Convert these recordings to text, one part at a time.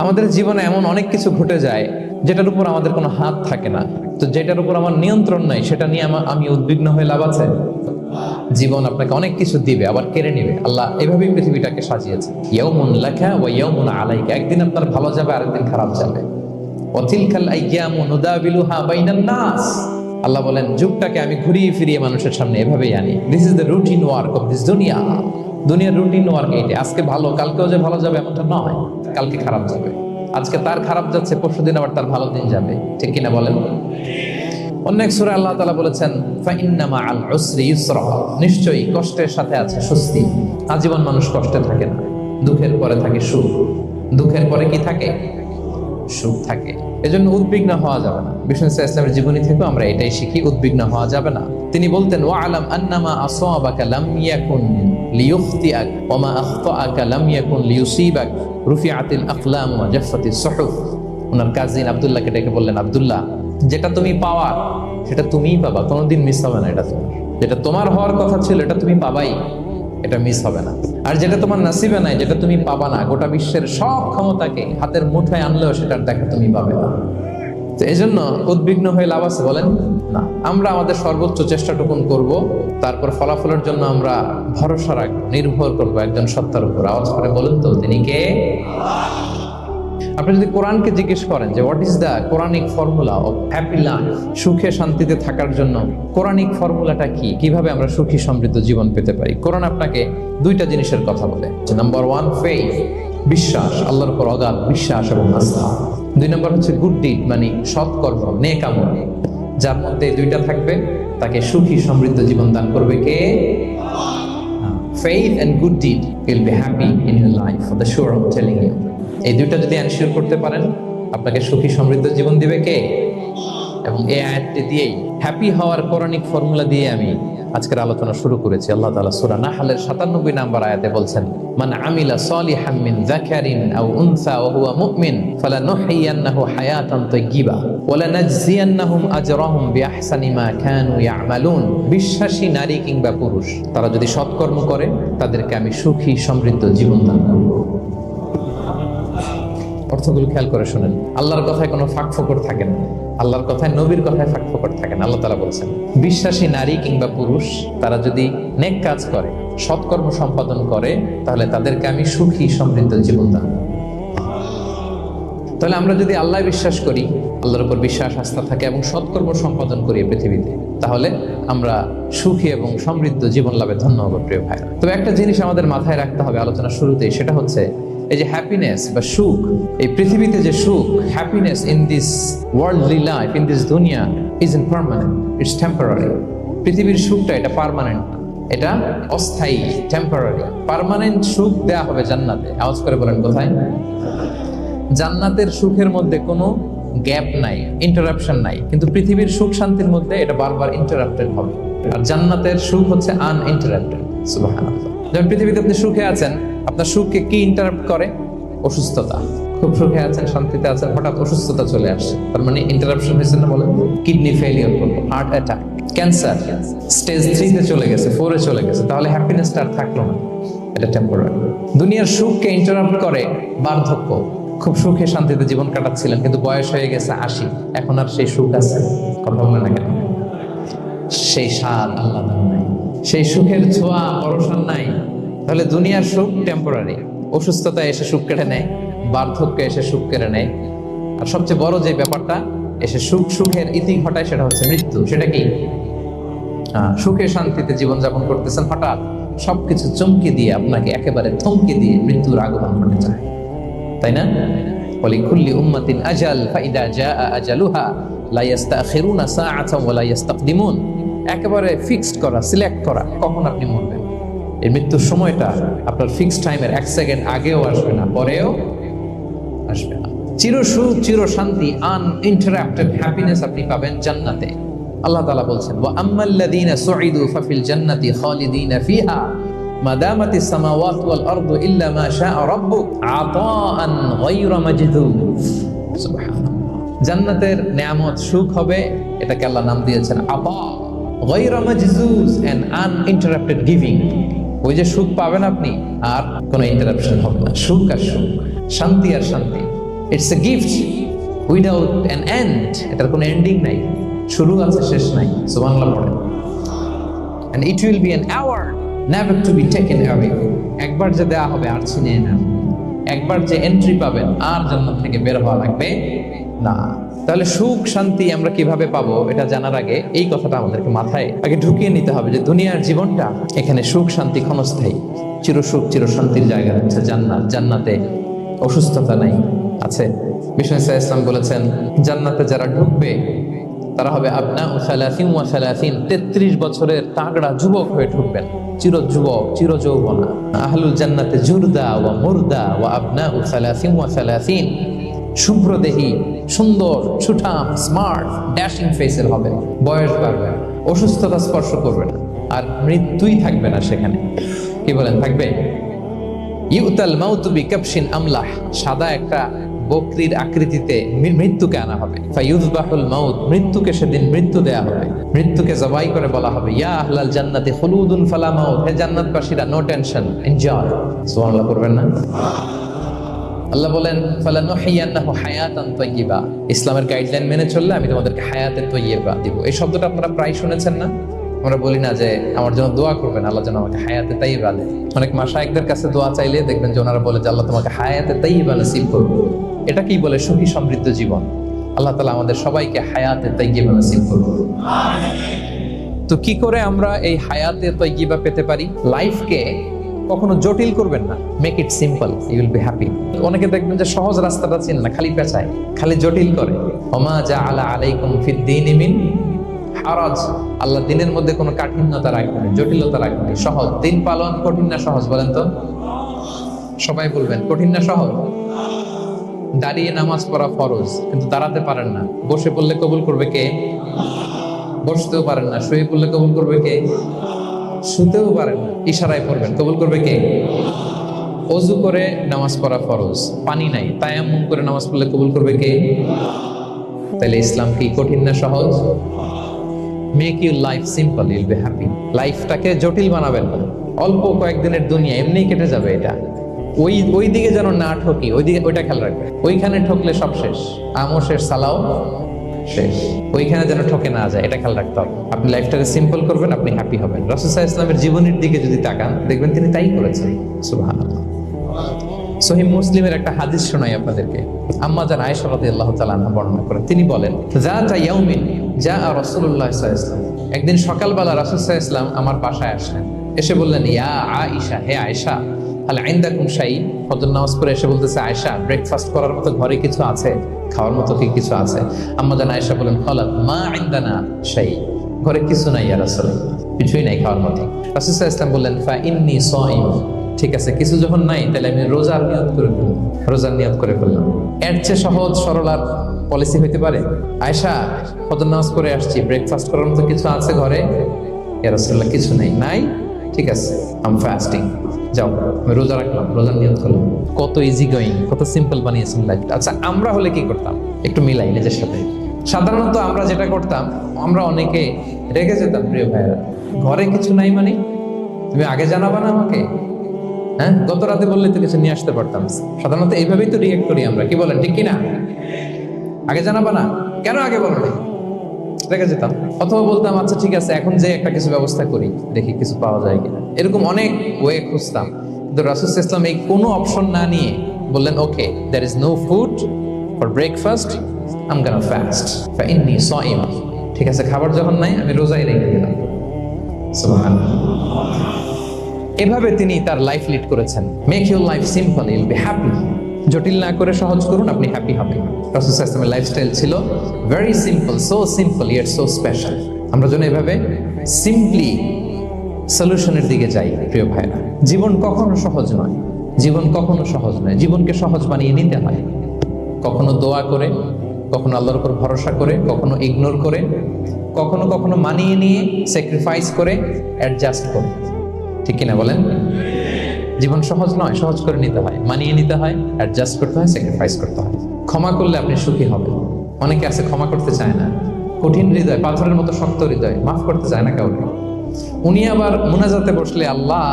আমাদের জীবনে এমন অনেক কিছু ঘটে যায় যেটার উপর আমাদের কোনো হাত থাকে না, তো যেটার উপর আমার নিয়ন্ত্রণ নাই সেটা নিয়ে আমি উদ্বিগ্ন হয়ে লাভ আছে? জীবন আপনাকে অনেক কিছু দিবে, আবার কেড়ে নিবে। আল্লাহ এভাবেই পৃথিবীটাকে সাজিয়েছে, ইয়াউমুন লাকা ওয়া ইয়াউমুন আলাইকা। একদিন আপনার ভালো যাবে, আরেকদিন খারাপ যাবে। ওয়া তিলকাল আইয়ামু নুদাবিলুহা বাইনান নাস। আল্লাহ বলেন, যুগটাকে আমি ঘুরিয়ে ফিরিয়ে মানুষের সামনে এভাবেই আনি। This is the routine work of this দুনিয়া। দুনিয়ার রুটিন ওয়ার্ক এইটা। আজকে ভালো, কালকেও যে ভালো যাবে এমনটা নয়, কালকে খারাপ যাবে। আজকে তার খারাপ যাচ্ছে, পরশুদিন আবার তার ভালো দিন যাবে, ঠিক কিনা বলেন? অন্য এক সূরায় আল্লাহ তাআলা বলেছেন, ফাইন্না মাআল উসরি ইউসরা। নিশ্চয়ই কষ্টের সাথে আছে স্বস্তি। আজীবন মানুষ কষ্টে থাকে না, দুঃখের পরে থাকে সুখ। দুঃখের পরে কি থাকে? সুখ থাকে। এজন্য উদ্বিগ্ন হওয়া যাবে না। বিষ্ণু ইসলামের জীবনী থেকে আমরা এটাই শিখি, উদ্বিগ্ন হওয়া যাবে না। তিনি বলতেন, ওয়া আলাম আন্নামা আসাবাকা লাম ইয়াকুন লিয়ুখতিআক ওয়া মা আখতাআকা লাম ইয়াকুন লিয়ুসিবাক রুফিআতিল আকলাম ওয়া জাফফাতিস সুহুফ। ওনার কাজিন আব্দুল্লাহকে ডেকে বললেন, আব্দুল্লাহ, যেটা তুমি পাওয়ার সেটা তুমিই পাবা, কোনোদিন মিস হবে না। এটা তোমার, যেটা তোমার হওয়ার কথা ছিল এটা তুমি পাবাই, এটা মিস হবে না। আর যেটা তোমার নসিবে নাই, যেটা তুমি পাবা না, গোটা বিশ্বের সব ক্ষমতাকে হাতের মুঠোয় আনলেও সেটার দেখা তুমি পাবে না। তো এই জন্য উদ্বিগ্ন হয়ে লাভ আছে বলেন? না। আমরা আমাদের সর্বোচ্চ চেষ্টাটুকুন করব, তারপর ফলাফলের জন্য আমরা ভরসা রাখবো, নির্ভর করবো একজন সত্তার উপর। আওয়াজ করে বলেন তো, তিনি কে? আপনি যদি কোরআনকে জিজ্ঞেস করেন যে what is the Quranic formula of happy life, সুখে শান্তিতে থাকার জন্য কোরআনিক ফর্মুলাটা কি, কিভাবে আমরা সুখী সমৃদ্ধ জীবন পেতে পারি, কোরআন আপনাকে দুইটা জিনিসের কথা বলে। নাম্বার 1, ফেইথ, বিশ্বাস, আল্লাহর উপর অগাধ বিশ্বাস এবং আস্থা। 2 নম্বর হচ্ছে গুড ডিড, মানে সৎকর্ম, নেক আমল। যার মধ্যে দুইটা থাকবে তাকে সুখী সমৃদ্ধ জীবন দান করবে কে? Faith and good deed will be happy in your life, for the sure I'm telling you. এই দুইটা যদি এনশিওর করতে পারেন, আপনাকে সুখী সমৃদ্ধ জীবন দিবে কে? এবং এই আয়াতটি দিয়েই, হ্যাপি হওয়ার কোরআনিক ফর্মুলা দিয়ে আমি আজকের আলোচনা শুরু করেছি। আল্লাহ তাআলা সূরা নাহলের 97 নম্বর আয়াতে বলছেন, মান আমিলা সালিহাম মিন যাকারিন আও উনসা ওয়া হুয়া মুমিন ফালানুহইয়ান্নাহু হায়াতান তাইয়্যিবা ওয়া লানাজজিয়ান্নাহুম আজরাহুম বিআহসানি মা কানু ইয়ামালুন। বিশ্বাসী নারী কিংবা পুরুষ, তারা যদি সৎকর্ম করে তাদেরকে আমি সুখী সমৃদ্ধ জীবন দান করব। অর্থগুলো খেয়াল করে শুনেন। আল্লাহর কথায় কোনো ফাঁক ফোকর থাকে না, আল্লাহর কথায়, নবীর কথায় ফাঁক ফোকর থাকে না। আল্লাহ তাআলা বলছেন, বিশ্বাসী নারী কিংবা পুরুষ তারা যদি নেক কাজ করে, সৎকর্ম সম্পাদন করে, তাহলে তাদেরকে আমি সুখী সমৃদ্ধ জীবন দান। তাহলে আমরা যদি আল্লাহ বিশ্বাস করি, আল্লাহর উপর বিশ্বাস আস্থা থাকে এবং সৎকর্ম সম্পাদন করি পৃথিবীতে, তাহলে আমরা সুখী এবং সমৃদ্ধ জীবন লাভে ধন্য হব প্রিয় ভাইরা। তবে একটা জিনিস আমাদের মাথায় রাখতে হবে আলোচনার শুরুতেই, সেটা হচ্ছে এই যে হ্যাপিনেস বা সুখ, এই পৃথিবীতে যে সুখ, happiness in this worldly life, in this দুনিয়া is in permanent, it's temporary. পৃথিবীর সুখটা এটা পার্মানেন্ট, এটা অস্থায়ী, টেম্পোরারি। পার্মানেন্ট সুখ দেয়া হবে জান্নাতে। আওয়াজ করে বলেন, কোথায়? জান্নাতের সুখের মধ্যে কোনো গ্যাপ নাই, ইন্টারাপশন নাই। কিন্তু পৃথিবীর সুখ শান্তির মধ্যে এটা বারবার ইন্টারাপ্টেড হবে। আর জান্নাতের সুখ হচ্ছে আনইন্টারাপ্টেড। সুবহানাল্লাহ। যেমন পৃথিবীতে আপনি সুখে আছেন, আপনার সুখকে কি ইন্টারাপ্ট করে? অসুস্থতা। খুব সুখে আছেন, শান্তিতে আছেন, হঠাৎ অসুস্থতা চলে আসছে, তার মানে ইন্টারাপশন হয়েছে না? বলেন, কিডনি ফেলিওর করলো, হার্ট অ্যাটাক, ক্যান্সার স্টেজ 3 তে চলে গেছে, 4 এ চলে গেছে, তাহলে হ্যাপিনেসটা আর থাকলো না, এটা টেম্পোরারি। দুনিয়ার সুখকে ইন্টারাপ্ট করে বার্ধক্য। খুব সুখে শান্তিতে জীবন কাটাচ্ছিলেন, কিন্তু বয়স হয়ে গেছে 80, এখন আর সেই সুখ আছে? কথা বলে না কেন? সেই স্বাদ আল্লাহ নাই, সেই সুখের ছোঁয়া পরশান নাই। তাহলে দুনিয়ার সুখ টেম্পোরারি। অসুস্থতা এসে সুখ কেড়ে নেয়, বার্ধক্য এসে সুখ কেড়ে নেয়, আর সবচেয়ে বড় যে ব্যাপারটা এসে সুখের ইতি ঘটায়, সেটা হচ্ছে মৃত্যু। সেটা কি? সুখে শান্তিতে জীবনযাপন করতেছেন, হঠাৎ সবকিছু চমকে দিয়ে, আপনাকে একেবারে থমকে দিয়ে মৃত্যুর আগমন ঘটে যায়, তাই না? ওয়ালিকুল্লি উম্মাতিন আজাল ফাইদা জাআ আজালুহা লা ইস্তাখিরুনা সাআতান ওয়া লা ইস্তাকদিমুন। একেবারে ফিক্সড করা, সিলেক্ট করা কখন আপনি মরবেন। এই মৃত্যুর সময়টা আপনার ফিক্সড টাইমের 1 সেকেন্ড আগেও আসবে না, পরেও আসবে না। চির সুখ, চির শান্তি, আনইন্টারাপ্টেড হ্যাপিনেস আপনি পাবেন জান্নাতে। আল্লাহ তাআলা বলছেন, ওয়া আম্মাল্লাযীনা সুঈদু ফাফিল জান্নাতি খালিদিনা ফিহা মা দামাতিস সামাওয়াতু ওয়াল আরদু ইল্লা মা শাআ রাব্বুক আতাআন গায়রা মাজদুদ। সুবহানাল্লাহ। জান্নাতের নিয়ামত, সুখ হবে, এটাকে আল্লাহ নাম দিয়েছেন আতা, গায়রা মাজজুজ, এন্ড আনইন্টারাপ্টেড গিভিং। ওই যে সুখ পাবেন আপনি, আর কোনো ইন্টারাপশন হবে না। সুখ আর সুখ। শান্তি আর শান্তি, it's a gift without an end. এটার কোনো এন্ডিং নাই, শুরু আছে শেষ নাই। সুবহানাল্লাহ পড়েন। And it will be an hour never to be taken away. একবার যে দেয়া হবে আর ছিনিয়ে নেন, একবার যে এন্ট্রি পাবেন আর জান্নাত থেকে বের হওয়া লাগবে না। তাহলে সুখ শান্তি আমরা কিভাবে পাবো এটা জানার আগে এই কথাটা আমাদেরকে মাথায় আগে ঢুকিয়ে নিতে হবে যে দুনিয়ার জীবনটা, এখানে সুখ শান্তি ক্ষণস্থায়ী। চিরসুখ চিরশান্তির জায়গা হচ্ছে জান্নাত। জান্নাতে অসুস্থতা নাই, আছে। বিষ্ণু ইসলাম বলেছেন জান্নাতে যারা ঢুকবে তারা হবে আবনাউ সালাসিন ওয়া সালাসিন, 33 বছরের তাগড়া যুবক হয়ে ঢুকবেন, চির যুবক চির যৌবনা। আহলুল জান্নাতে জুরদা ওয়া মুরদা ওয়া আবনাউ সালাসিন ওয়া সালাসিন, শুভ্রদেহী, সুন্দর, সুঠাম, স্মার্ট, ড্যাশিং ফেসের হবে। বয়স বাড়বে, অসুস্থতা স্পর্শ করবে না, আর মৃত্যুই থাকবে না সেখানে। কি বলেন, থাকবে? ইউতাল মাউতু বিকাবশিন আমলাহ, সাদা একটা বকরির আকৃতিতে মৃত্যুকে আনা হবে। ফায়ুযবাহুল মাউত, মৃত্যুকে সেদিন মৃত্যু দেয়া হবে। মৃত্যুকে জবাই করে বলা হবে ইয়া আহলাল জান্নাতি খুলুদুন ফালা মাউত, হে জান্নাতবাসীরা নো টেনশন, এনজয়। সুবহানাল্লাহ করবেন না? আল্লাহ বলেন ফালানুহিয়ান্নাহু হায়াতান তাইয়্যিবা, ইসলামের গাইডলাইন মেনে চললে আমি তোমাদেরকে হায়াতে তাইয়্যিবা দিব। এই শব্দটা আপনারা প্রায় শুনেছেন না? আমরা বলি না যে আমার জন্য দোয়া করবেন, আল্লাহ যেন আমাকে হায়াতে তাইয়্যিবা দেয়। অনেক মাশায়েখদের কাছে দোয়া চাইলে দেখবেন যে ওনারা বলে যে আল্লাহ তোমাকে হায়াতে তাইয়্যিবা নসিব করুন। এটা কি বলে? সুখী সমৃদ্ধ জীবন। আল্লাহ তাআলা আমাদের সবাইকে হায়াতে তাইয়্যিবা নসিব করুন। তো কি করে আমরা এই হায়াতে তাইয়্যিবা পেতে পারি? লাইফকে কখনো জটিল করবেন না, make it simple, you will be happy. অনেকে দেখবেন যে সহজ রাস্তাটা চেনে না, খালি পেঁচায়, খালি জটিল করে। ওমা জাআলা আলাইকুম ফিদ-দীনি মিন হারাজ, আল্লাহ দিনের মধ্যে কোনো কাঠিন্যতা রাখবেন, জটিলতা রাখবেন। সহজ দিন পালন কঠিন না সহজ? বলেন তো, সবাই বলবেন কঠিন না সহজ? দাঁড়িয়ে নামাজ পড়া ফরজ, কিন্তু দাঁড়াতে পারেন না। বসে পড়লে কবুল করবে কে? বসতেও পারেন না। শুয়ে পড়লে কবুল করবে কে? শুতেও পারেন না। ইশারায় পড়বেন, কবুল করবে কে? ওযু করে নামাজ পড়া ফরজ, পানি নাই, তায়াম্মুম করে নামাজ পড়লে কবুল করবে কে? তাহলে ইসলাম কি কঠিন না সহজ? Make your life simple, you'll be happy. লাইফটাকে জটিল বানাবেন না। অল্প কয়েকদিনের দুনিয়া, এমনিই কেটে যাবে। এটা ওই দিকে যেন না ঠকি, ওইটা খেয়াল রাখবে। ওইখানে ঠকলে সব শেষ, আমও শেষ, সালাও শেষ। ওইখানে যেন ঠকে না যায়, এটা খেয়াল রাখতে হবে। আপনি লাইফটাকে সিম্পল করবেন, আপনি হ্যাপি হবেন। রাসূল সাল্লাল্লাহু আলাইহি ওয়াসাল্লামের জীবনের দিকে যদি তাকান, দেখবেন তিনি তাই করেছেন। সুবহানাল্লাহ। সহিহ মুসলিমের একটা হাদিস শোনাই আপনাদেরকে। আম্মা জান আয়েশা রাদিয়াল্লাহু তাআলা আনহা বর্ণনা করেন, তিনি বলেন যাতা ইয়াউমিন জাআ রাসূলুল্লাহ সাল্লাল্লাহু আলাইহি ওয়াসাল্লাম, একদিন সকালবেলা রাসূল সাল্লাল্লাহু আলাইহি ওয়াসাল্লাম আমার বাসায় আসলেন। এসে বললেন ইয়া আয়েশা, হে আয়েশা, হাল ইনদাকুম শাই, ফজর নামাজ পড়ে এসে বলতেছে আয়েশা, ব্রেকফাস্ট করার মতো ঘরে কিছু আছে, খাওয়ার মতো কি কিছু আছে? আম্মা জান আয়েশা বলেন ক্বালাত মা ইনদানা শাই, ঘরে কিছু নাই ইয়া রাসূলুল্লাহ, কিছুই নাই খাওয়ার মতো। রাসূল সাল্লাল্লাহু আলাইহি ওয়াসাল্লাম বললেন ফা ইন্নী সাইম, ঠিক আছে, কিছু যখন নাই তাহলে আমি রোজার নিয়ত করে ফেললাম। রোজার নিয়ত করে ফেললাম। এর চেয়ে সহজ সরল আর পলিসি হইতে পারে? আয়েশা, ফজর নামাজ পড়ে আসছি, ব্রেকফাস্ট করার মতো কিছু আছে ঘরে? ইয়া রাসূলুল্লাহ, কিছু নাই। নাই, ঠিক আছে, আই এম ফাস্টিং, যাও আমি রোজা রাখলাম, রোজার নিয়ত করলাম। কত ইজি গোয়িং, কত সিম্পল বানিয়েছেন লাইফ। আচ্ছা, আমরা হলে কি করতাম? একটু মিলাই নিজের সাথে। সাধারণত আমরা যেটা করতাম, আমরা অনেকে রেগে যেতাম। প্রিয় ভাইয়েরা, ঘরে কিছু নাই মানে তুমি আগে জানাবা না আমাকে? হ্যাঁ, গত রাতে বললে তো কিছু নিয়ে আসতে পারতাম। সাধারণত এইভাবেই তো রিয়েক্ট করি আমরা, কি বলেন, ঠিক কিনা? আগে জানাবা না, কেন আগে বলো না? রেগে যেতাম। অথবা বলতাম আচ্ছা ঠিক আছে, এখন যে একটা কিছু ব্যবস্থা করি, দেখি কিছু পাওয়া যায় কিনা। এরকম অনেক ওয়ে খুঁজতাম। কিন্তু রাসূল সাল্লাল্লাহু আলাইহি ওয়াসাল্লাম এই কোনো অপশন না নিয়ে বললেন okay, there is no food for breakfast, I am gonna fast ফা ইন্নী সাইম। ঠিক আছে, খাবার যখন নাই আমি রোজাই রেখে দিলাম। সুবহানাল্লাহ। এভাবে তিনি তার লাইফ লিড করেছেন। Make your life simple, you'll be happy. জটিল না করে সহজ করুন, আপনি হ্যাপি হবেন। রাসূল সাল্লাল্লাহু আলাইহি ওয়াসাল্লামের লাইফস্টাইল ছিল very simple, so simple yet so special. আমরা যেন এভাবে সিম্পলি সলিউশনের দিকে যাই। প্রিয় ভাইরা, জীবন কখনো সহজ নয়, জীবন কখনো সহজ নয়। জীবনকে সহজ বানিয়ে নিতে হয়, কখনো দোয়া করে, কখনো আল্লাহর উপর ভরসা করে, কখনো ইগনোর করে, কখনো কখনো মানিয়ে নিয়ে, স্যাক্রিফাইস করে, অ্যাডজাস্ট করে। ঠিক কিনা বলেন? জীবন সহজ নয়, সহজ করে নিতে হয়, মানিয়ে নিতে হয়, অ্যাডজাস্ট করতে হয়, স্যাক্রিফাইস করতে হয়। ক্ষমা করলে আপনি সুখী হবেন। অনেকে আছে ক্ষমা করতে চায় না, কঠিন হৃদয়, পাথরের মতো শক্ত হৃদয়, মাফ করতে চায় না কাউকে। উনি আবার মুনাজাতে বসলে আল্লাহ,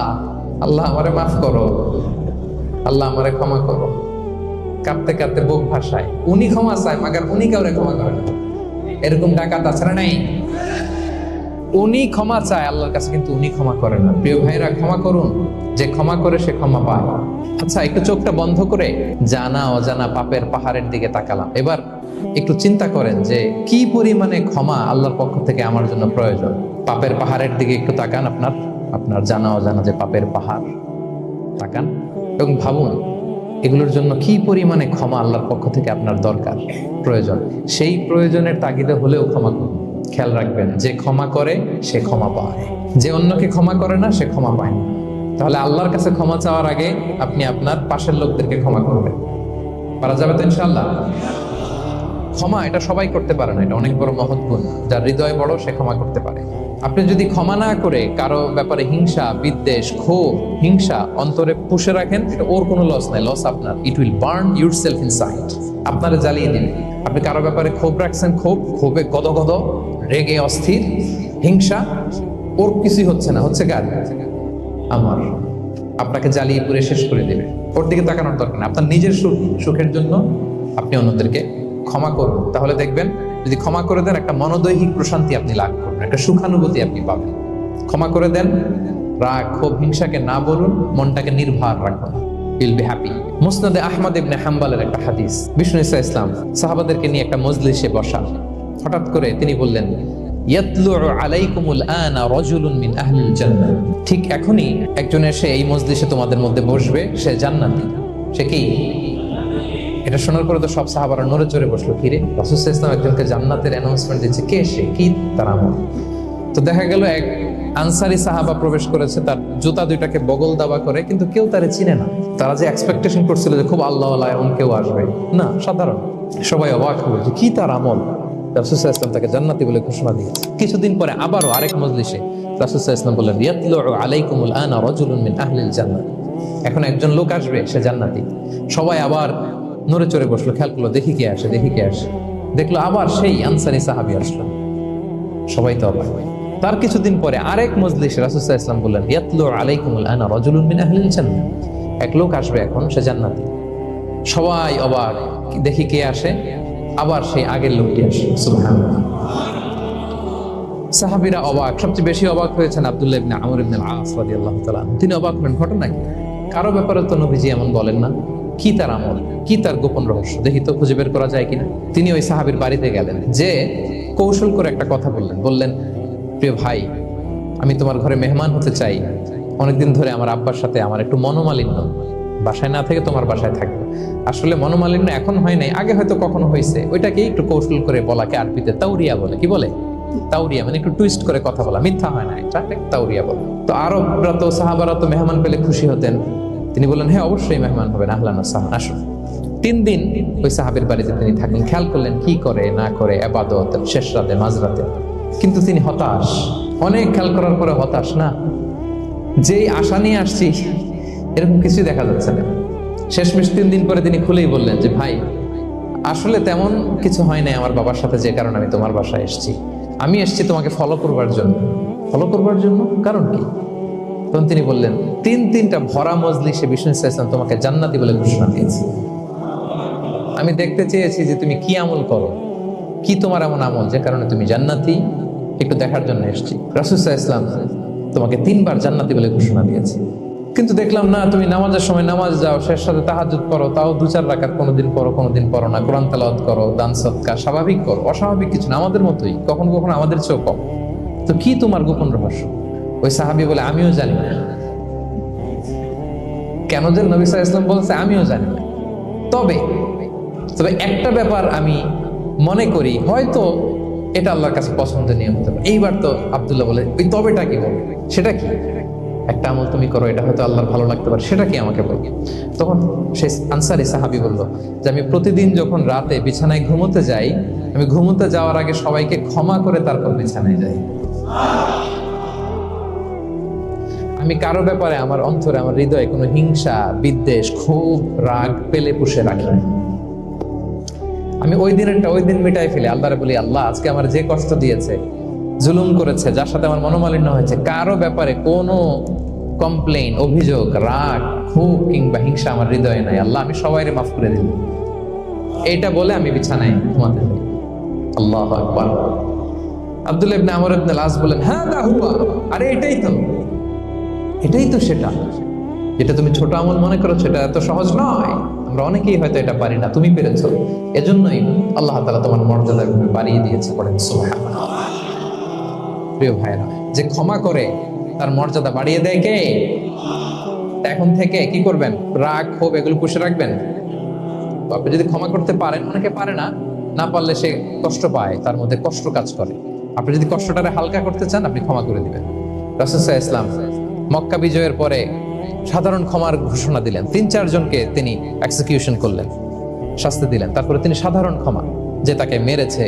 আল্লাহ আমারে মাফ করো, আল্লাহ আমারে ক্ষমা করো, কাঁদতে কাঁদতে বুক ভাসায়, উনি ক্ষমা চায় মাগার উনি কাউরে ক্ষমা করে না। এরকম ডাকাত আছে না নাই? উনি ক্ষমা চায় আল্লাহর কাছে, কিন্তু উনি ক্ষমা করে না। প্রিয় ভাইরা, ক্ষমা করুন, যে ক্ষমা করে সে ক্ষমা পায়। আচ্ছা, একটু চোখটা বন্ধ করে জানা অজানা পাপের পাহাড়ের দিকে তাকালাম। এবার একটু চিন্তা করেন যে কি পরিমাণে ক্ষমা আল্লাহর পক্ষ থেকে আমার জন্য প্রয়োজন। পাপের পাহাড়ের দিকে একটু তাকান, আপনার জানা অজানা যে পাপের পাহাড়, তাকান এবং ভাবুন এগুলোর জন্য কি পরিমাণে ক্ষমা আল্লাহর পক্ষ থেকে আপনার দরকার, প্রয়োজন। সেই প্রয়োজনের তাগিদে হলেও ক্ষমা করুন। খেয়াল রাখবেন, যে ক্ষমা করে সে ক্ষমা পায়, যে অন্যকে ক্ষমা করে না সে ক্ষমা পায় না। তাহলে আল্লাহর কাছে ক্ষমা চাওয়ার আগে আপনি আপনার পাশের লোকদেরকে ক্ষমা করবেন। পারা যাবে তো ইনশাআল্লাহ? ক্ষমা এটা সবাই করতে পারে না, এটা অনেক বড় মহৎ গুণ। যার হৃদয় বড় সে ক্ষমা করতে পারে। আপনি যদি ক্ষমা না করে কারো ব্যাপারে হিংসা, বিদ্বেষ, ক্ষোভ, হিংসা অন্তরে পুষে রাখেন, এটা ওর কোনো লস নাই, লস আপনার। It will burn yourself inside, আপনারা জ্বালিয়ে দিন। আপনি কারো ব্যাপারে ক্ষোভ রাখছেন, ক্ষোভে গদগদ, রেগে অস্থির, হিংসা, ওর কিছুই হচ্ছে না, হচ্ছে কার? আমার। আপনাকে জ্বালিয়ে পুড়ে শেষ করে দেবে। ওর দিকে তাকানোর দরকার নেই। আপনার নিজের সুখের জন্য আপনি অন্যদেরকে ক্ষমা করুন। তাহলে দেখবেন, যদি ক্ষমা করে দেন, একটা মনোদৈহিক প্রশান্তি আপনি লাভ করবেন, একটা সুখানুভূতি আপনি পাবেন। ক্ষমা করে দেন, রাগ, ক্ষোভ, হিংসাকে না বলুন, মনটাকে নির্ভর রাখুন, ইউল বি হ্যাপি। মুসনাদে আহমদ ইবনে হাম্বালের একটা হাদিস, বিষ্ণু ইসা ইসলাম সাহাবাদেরকে নিয়ে একটা মজলিসে বসা। হঠাৎ করে তিনি বললেন, ইয়াতলুউ আলাইকুমুল আনা রাজুলুন মিন আহলিল জান্নাহ। ঠিক এখনই একজন এসে এই মজলিসে তোমাদের মধ্যে বসবে, সে জান্নাতি। সে কি? এটা শোনার পরে তো সব সাহাবারা নড়ে চড়ে বসলো। কিরে, রাসূল সাল্লাল্লাহু আলাইহি ওয়াসাল্লাম একজনকে জান্নাতের অ্যানাউন্সমেন্ট দিচ্ছে, কে সে, কি তার আমল? তো দেখা গেল এক আনসারী সাহাবা প্রবেশ করেছে, তার জুতা দুইটাকে বগল দাবা করে, কিন্তু কেউ তারে চিনে না। তারা যে এক্সপেকটেশন করছিল যে খুব আল্লাহওয়ালা এমন কেউ আসবে, না, সাধারণ। সবাই অবাক হলো যে কি তার আমল। রাসূল সাল্লাল্লাহু আলাইহি ওয়াসাল্লাম তাকে জান্নাতি বলে ঘোষণা দিয়েছে। কিছুদিন পরে আবারও আরেক মজলিসে রাসূল সাল্লাল্লাহু আলাইহি ওয়াসাল্লাম বললেন, ইয়াতলুউ আলাইকুমুল আনা রাজুলুন মিন আহলিল জান্নাহ। এখন একজন লোক আসবে, সে জান্নাতি। সবাই আবার নড়ে চড়ে বসলো, খেয়াল করলো, দেখি কে আসে। দেখলো আবার সেই আনসারী সাহাবী আসলো। সবাই তো অবাক। তার কিছুদিন পরে আরেক মজলিসে রাসূল সাল্লাল্লাহু আলাইহি ওয়াসাল্লাম বললেন, ইয়াতলুউ আলাইকুমুল আনা রাজুলুন মিন আহলিল জান্নাহ। এক লোক আসবে এখন, সে জান্নাতি। সবাই অবাক, দেখি কে আসে। আবার সেই আগের লোকটি আসে। সুবহানাল্লাহ। সাহাবীরা অবাক। সবচেয়ে বেশি অবাক হয়েছেন আব্দুল্লাহ ইবনে আমর ইবনে আল-আস রাদিয়াল্লাহু তাআলা। তিনি অবাক হলেন, ঘটনা কি? কারো ব্যাপারে তো নবীজি এমন বলেন না। কি তার আমল, কি তার গোপন রহস্য, দেখি তো খুঁজে বের করা যায় কিনা। তিনি ওই সাহাবীর বাড়িতে গেলেন, যে কৌশল করে একটা কথা বললেন, প্রিয় ভাই, আমি তোমার ঘরে মেহমান হতে চাই। অনেকদিন ধরে আমার আব্বার সাথে আমার একটু মনোমালিন্য, বাসায় না থেকে তোমার বাসায় থাকবে। আসলে মনোমালিন্য এখন হয় নাই, আগে হয়তো কখনো হয়েছে। ওইটাকে একটু কৌশল করে বলাকে আরবিতে তাওরিয়া বলে। কি বলে? তাওরিয়া, মানে একটু টুইস্ট করে কথা বলা, মিথ্যা হয় না, এটা তাওরিয়া বলে। তো আরবরা তো, সাহাবারা তো মেহমান পেলে খুশি হতেন। তিনি বললেন, হ্যাঁ অবশ্যই মেহমান হবেন, আহলান ওয়া সাহলান, আসুন। 3 দিন ওই সাহাবীর বাড়িতে তিনি থাকেন। খেয়াল করলেন কি করে না করে, ইবাদত, শেষ রাতে, মাঝরাতে। কিন্তু তিনি হতাশ, অনেক খেয়াল করার পরে হতাশ। না, যেই আশা নিয়ে আসছি এরকম কিছুই দেখা যাচ্ছে না। শেষমেশ 3 দিন পরে তিনি খুলেই বললেন যে, ভাই, আসলে তেমন কিছু হয় নাই আমার বাবার সাথে, যে কারণে আমি তোমার বাসায় এসেছি। আমি এসেছি তোমাকে ফলো করবার জন্য। কারণ কি? তখন তিনি বললেন, 3টা ভরা মজলিসে বিষ্ণু সাল্লাল্লাহু আলাইহি ওয়াসাল্লাম তোমাকে জান্নাতি বলে ঘোষণা দিয়েছে। আমি দেখতে চেয়েছি যে তুমি কি আমল করো, কি তোমার এমন আমল যে কারণে তুমি জান্নাতি, একটু দেখার জন্য এসেছি। রাসূল সাল্লাল্লাহু আলাইহি ওয়াসাল্লাম তোমাকে 3 বার জান্নাতি বলে ঘোষণা দিয়েছে, কিন্তু দেখলাম না, তুমি নামাজের সময় নামাজ যাও, শেষ রাতে তাহাজ্জুদ করো, তাও 2-4 রাকাত, কোনোদিন পড়ো না, কোরআন তেলাওয়াত করো, দান সদকা স্বাভাবিক করো, অস্বাভাবিক কিছু না, আমাদের মতোই, কখনো কখনো আমাদের চেয়েও কম। তো কি তোমার গোপন রহস্য? ওই সাহাবী বলে, আমিও জানি না। কেন যে নবী সাল্লাল্লাহু আলাইহি ওয়াসাল্লাম বলছে আমিও জানি না, তবে একটা ব্যাপার আমি মনে করি, হয়তো এটা আল্লাহর কাছে পছন্দনীয় হতে পারে। এইবার তো আব্দুল্লাহ বলে, ওই তবেটা কি বলবে? সেটা কি? একটা আমল তুমি করো, এটা হয়তো আল্লাহর ভালো লাগতে পারে, সেটা কি আমাকে বলবে? তখন সেই আনসারী সাহাবী বলল যে, আমি প্রতিদিন যখন রাতে বিছানায় ঘুমোতে যাই, আমি ঘুমোতে যাওয়ার আগে সবাইকে ক্ষমা করে তারপর বিছানায় যাই। আমি কারো ব্যাপারে আমার অন্তরে, আমার হৃদয়ে কোনো হিংসা, বিদ্বেষ, ক্ষোভ, রাগ পেলে পুষে রাখি না। আমি ওই দিন মিটাই ফেলি। আল্লাহরে বলি, আল্লাহ, আজকে আমার যে কষ্ট দিয়েছে, জুলুম করেছে, যার সাথে আমার মনোমালিন্য হয়েছে, কারো ব্যাপারে কোনো কমপ্লেইন, অভিযোগ, রাগ, ক্ষোভ কিংবা হিংসা আমার হৃদয়ে নাই। আল্লাহ আমি সবাইরে মাফ করে দিলাম, এইটা বলে আমি বিছানায় ঘুমাতে যাই। আল্লাহু আকবার। আব্দুল্লাহ ইবনে আমর ইবনে আল-আস বলেন, হাদা হুয়া, আরে এটাই তো সেটা যেটা তুমি ছোট আমল মনে করো, সেটা এত সহজ নয়। আমরা অনেকেই হয়তো এটা পারি না, তুমি পেরেছো। এজন্যই আল্লাহ তাআলা তোমার মর্যাদা বাড়িয়ে দিয়েছে। পড়েন সুবহানাল্লাহ। প্রিয় ভাইরা, যে ক্ষমা করে তার মর্যাদা বাড়িয়ে দেয় কে? এখন থেকে কি করবেন? রাগ, ক্ষোভ এগুলো পুষে রাখবেন। আপনি যদি ক্ষমা করতে পারেন, অনেকে পারে না, না পারলে সে কষ্ট পায়, তার মধ্যে কষ্ট কাজ করে। আপনি যদি কষ্টটারে হালকা করতে চান, আপনি ক্ষমা করে দিবেন। রাসূল সাল্লাল্লাহু আলাইহি ওয়াসাল্লাম মক্কা বিজয়ের পরে সাধারণ ক্ষমার ঘোষণা দিলেন। 3-4 জনকে তিনি এক্সিকিউশন করলেন, শাস্তি দিলেন। তারপরে তিনি সাধারণ ক্ষমা, যে তাকে মেরেছে,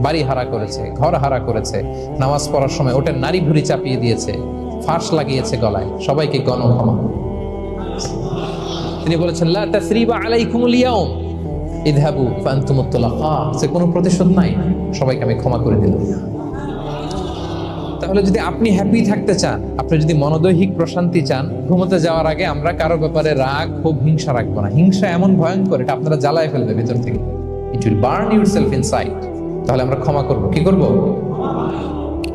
বাড়ি হারা করেছে, ঘর হারা করেছে, নামাজ পড়ার সময় ওটা নারী ভুড়ি চাপিয়ে দিয়েছে, ফাঁস লাগিয়েছে গলায়, সবাইকে গণ ক্ষমা। তিনি বলেছেন, লা তাসরিবা আলাইকুমুল ইয়াউম ইযহাবু ফাআনতুমুত তুলাকা, যে কোনো প্রতিশোধ নাই, সবাইকে আমি ক্ষমা করে দিলাম। তাহলে যদি আপনি হ্যাপি থাকতে চান, আপনি যদি মনোদৈহিক প্রশান্তি চান, ঘুমোতে যাওয়ার আগে আমরা কারো ব্যাপারে রাগ, ক্ষোভ, হিংসা রাখবো না। হিংসা এমন ভয়ঙ্কর, এটা আপনারা জ্বালায় ফেলবে ভিতর থেকে। It will burn yourself inside. তাহলে আমরা ক্ষমা করব। কি করব?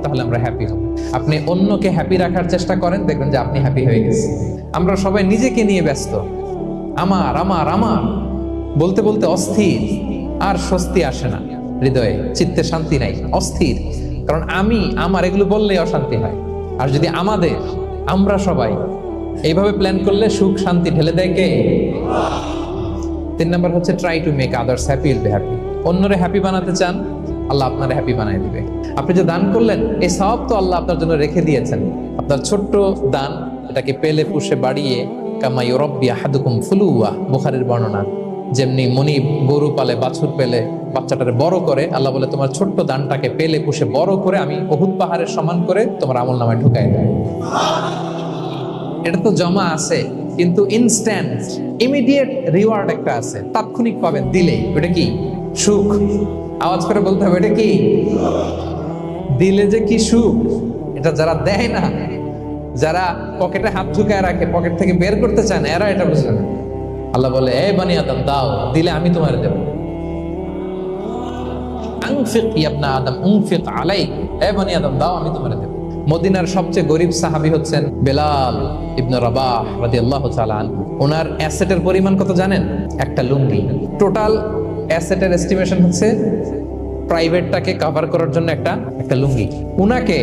তাহলে আমরা হ্যাপি হব। আপনি অন্যকে হ্যাপি রাখার চেষ্টা করেন, দেখবেন যে আপনি হ্যাপি হয়ে গেছেন। আমরা সবাই নিজেকে নিয়ে ব্যস্ত, আমার আমার আমার বলতে বলতে অস্থির, আর স্বস্তি আসে না হৃদয়ে, চিত্তে শান্তি নাই, অস্থির। কারণ আমি আমার এগুলো বললেই অশান্তি হয়। আর যদি আমাদের, আমরা সবাই এইভাবে প্ল্যান করলে সুখ শান্তি ঢেলে দেয় কে? 3 নাম্বার হচ্ছে try to make others happy, will be happy. অন্যরে হ্যাপি বানাতে চান, আল্লাহ আপনারে হ্যাপি বানায় দিবে। আপনি যে দান করলেন, এই সওয়াব তো আল্লাহ আপনার জন্য রেখে দিয়েছেন। আপনার ছোট্ট দান, এটাকে পেলে পুষে বাড়িয়ে, কামা ইউরাব্বি আহাদুকুম ফুলুয়া, বুখারীর বর্ণনা, যেমনি মনিব গরু পালে, বাছুর পেলে বাচ্চাটারে বড় করে, আল্লাহ বলে তোমার ছোট্ট দানটাকে পেলে পুষে বড় করে আমি উহুদ পাহাড়ের সমান করে তোমার আমলনামায় ঢুকাই দেব। এটা তো জমা আছে, কিন্তু ইনস্ট্যান্ট ইমিডিয়েট রিওয়ার্ড একটা আছে, তাৎক্ষণিক পাবেন দিলেই। ওটা কি? সুখ। আওয়াজ করে বলতে হবে, এটা কি? দিলে যে কি সুখ, এটা যারা দেয় না, যারা পকেটে হাত ঢুকায় রাখে, পকেট থেকে বের করতে চায় না, এরা এটা বুঝবে না। আল্লাহ বলে, এ বানি আদম দাও, দিলে আমি তোমার দেব। আনফিক ইবনা আদম উনফিক আলাইক, এ বানি আদম দাও, আমি তোমার দেব। মদিনার সবচেয়ে গরিব সাহাবী হচ্ছেন বেলাল ইবনে রাবাহ রাদিয়াল্লাহু তাআলা আনহু। ওনার অ্যাসেটের পরিমাণ কত জানেন? একটা লুঙ্গি। টোটাল অ্যাসেটের এস্টিমেশন হচ্ছে প্রাইভেটটাকে কভার করার জন্য একটা লুঙ্গি। উনাকে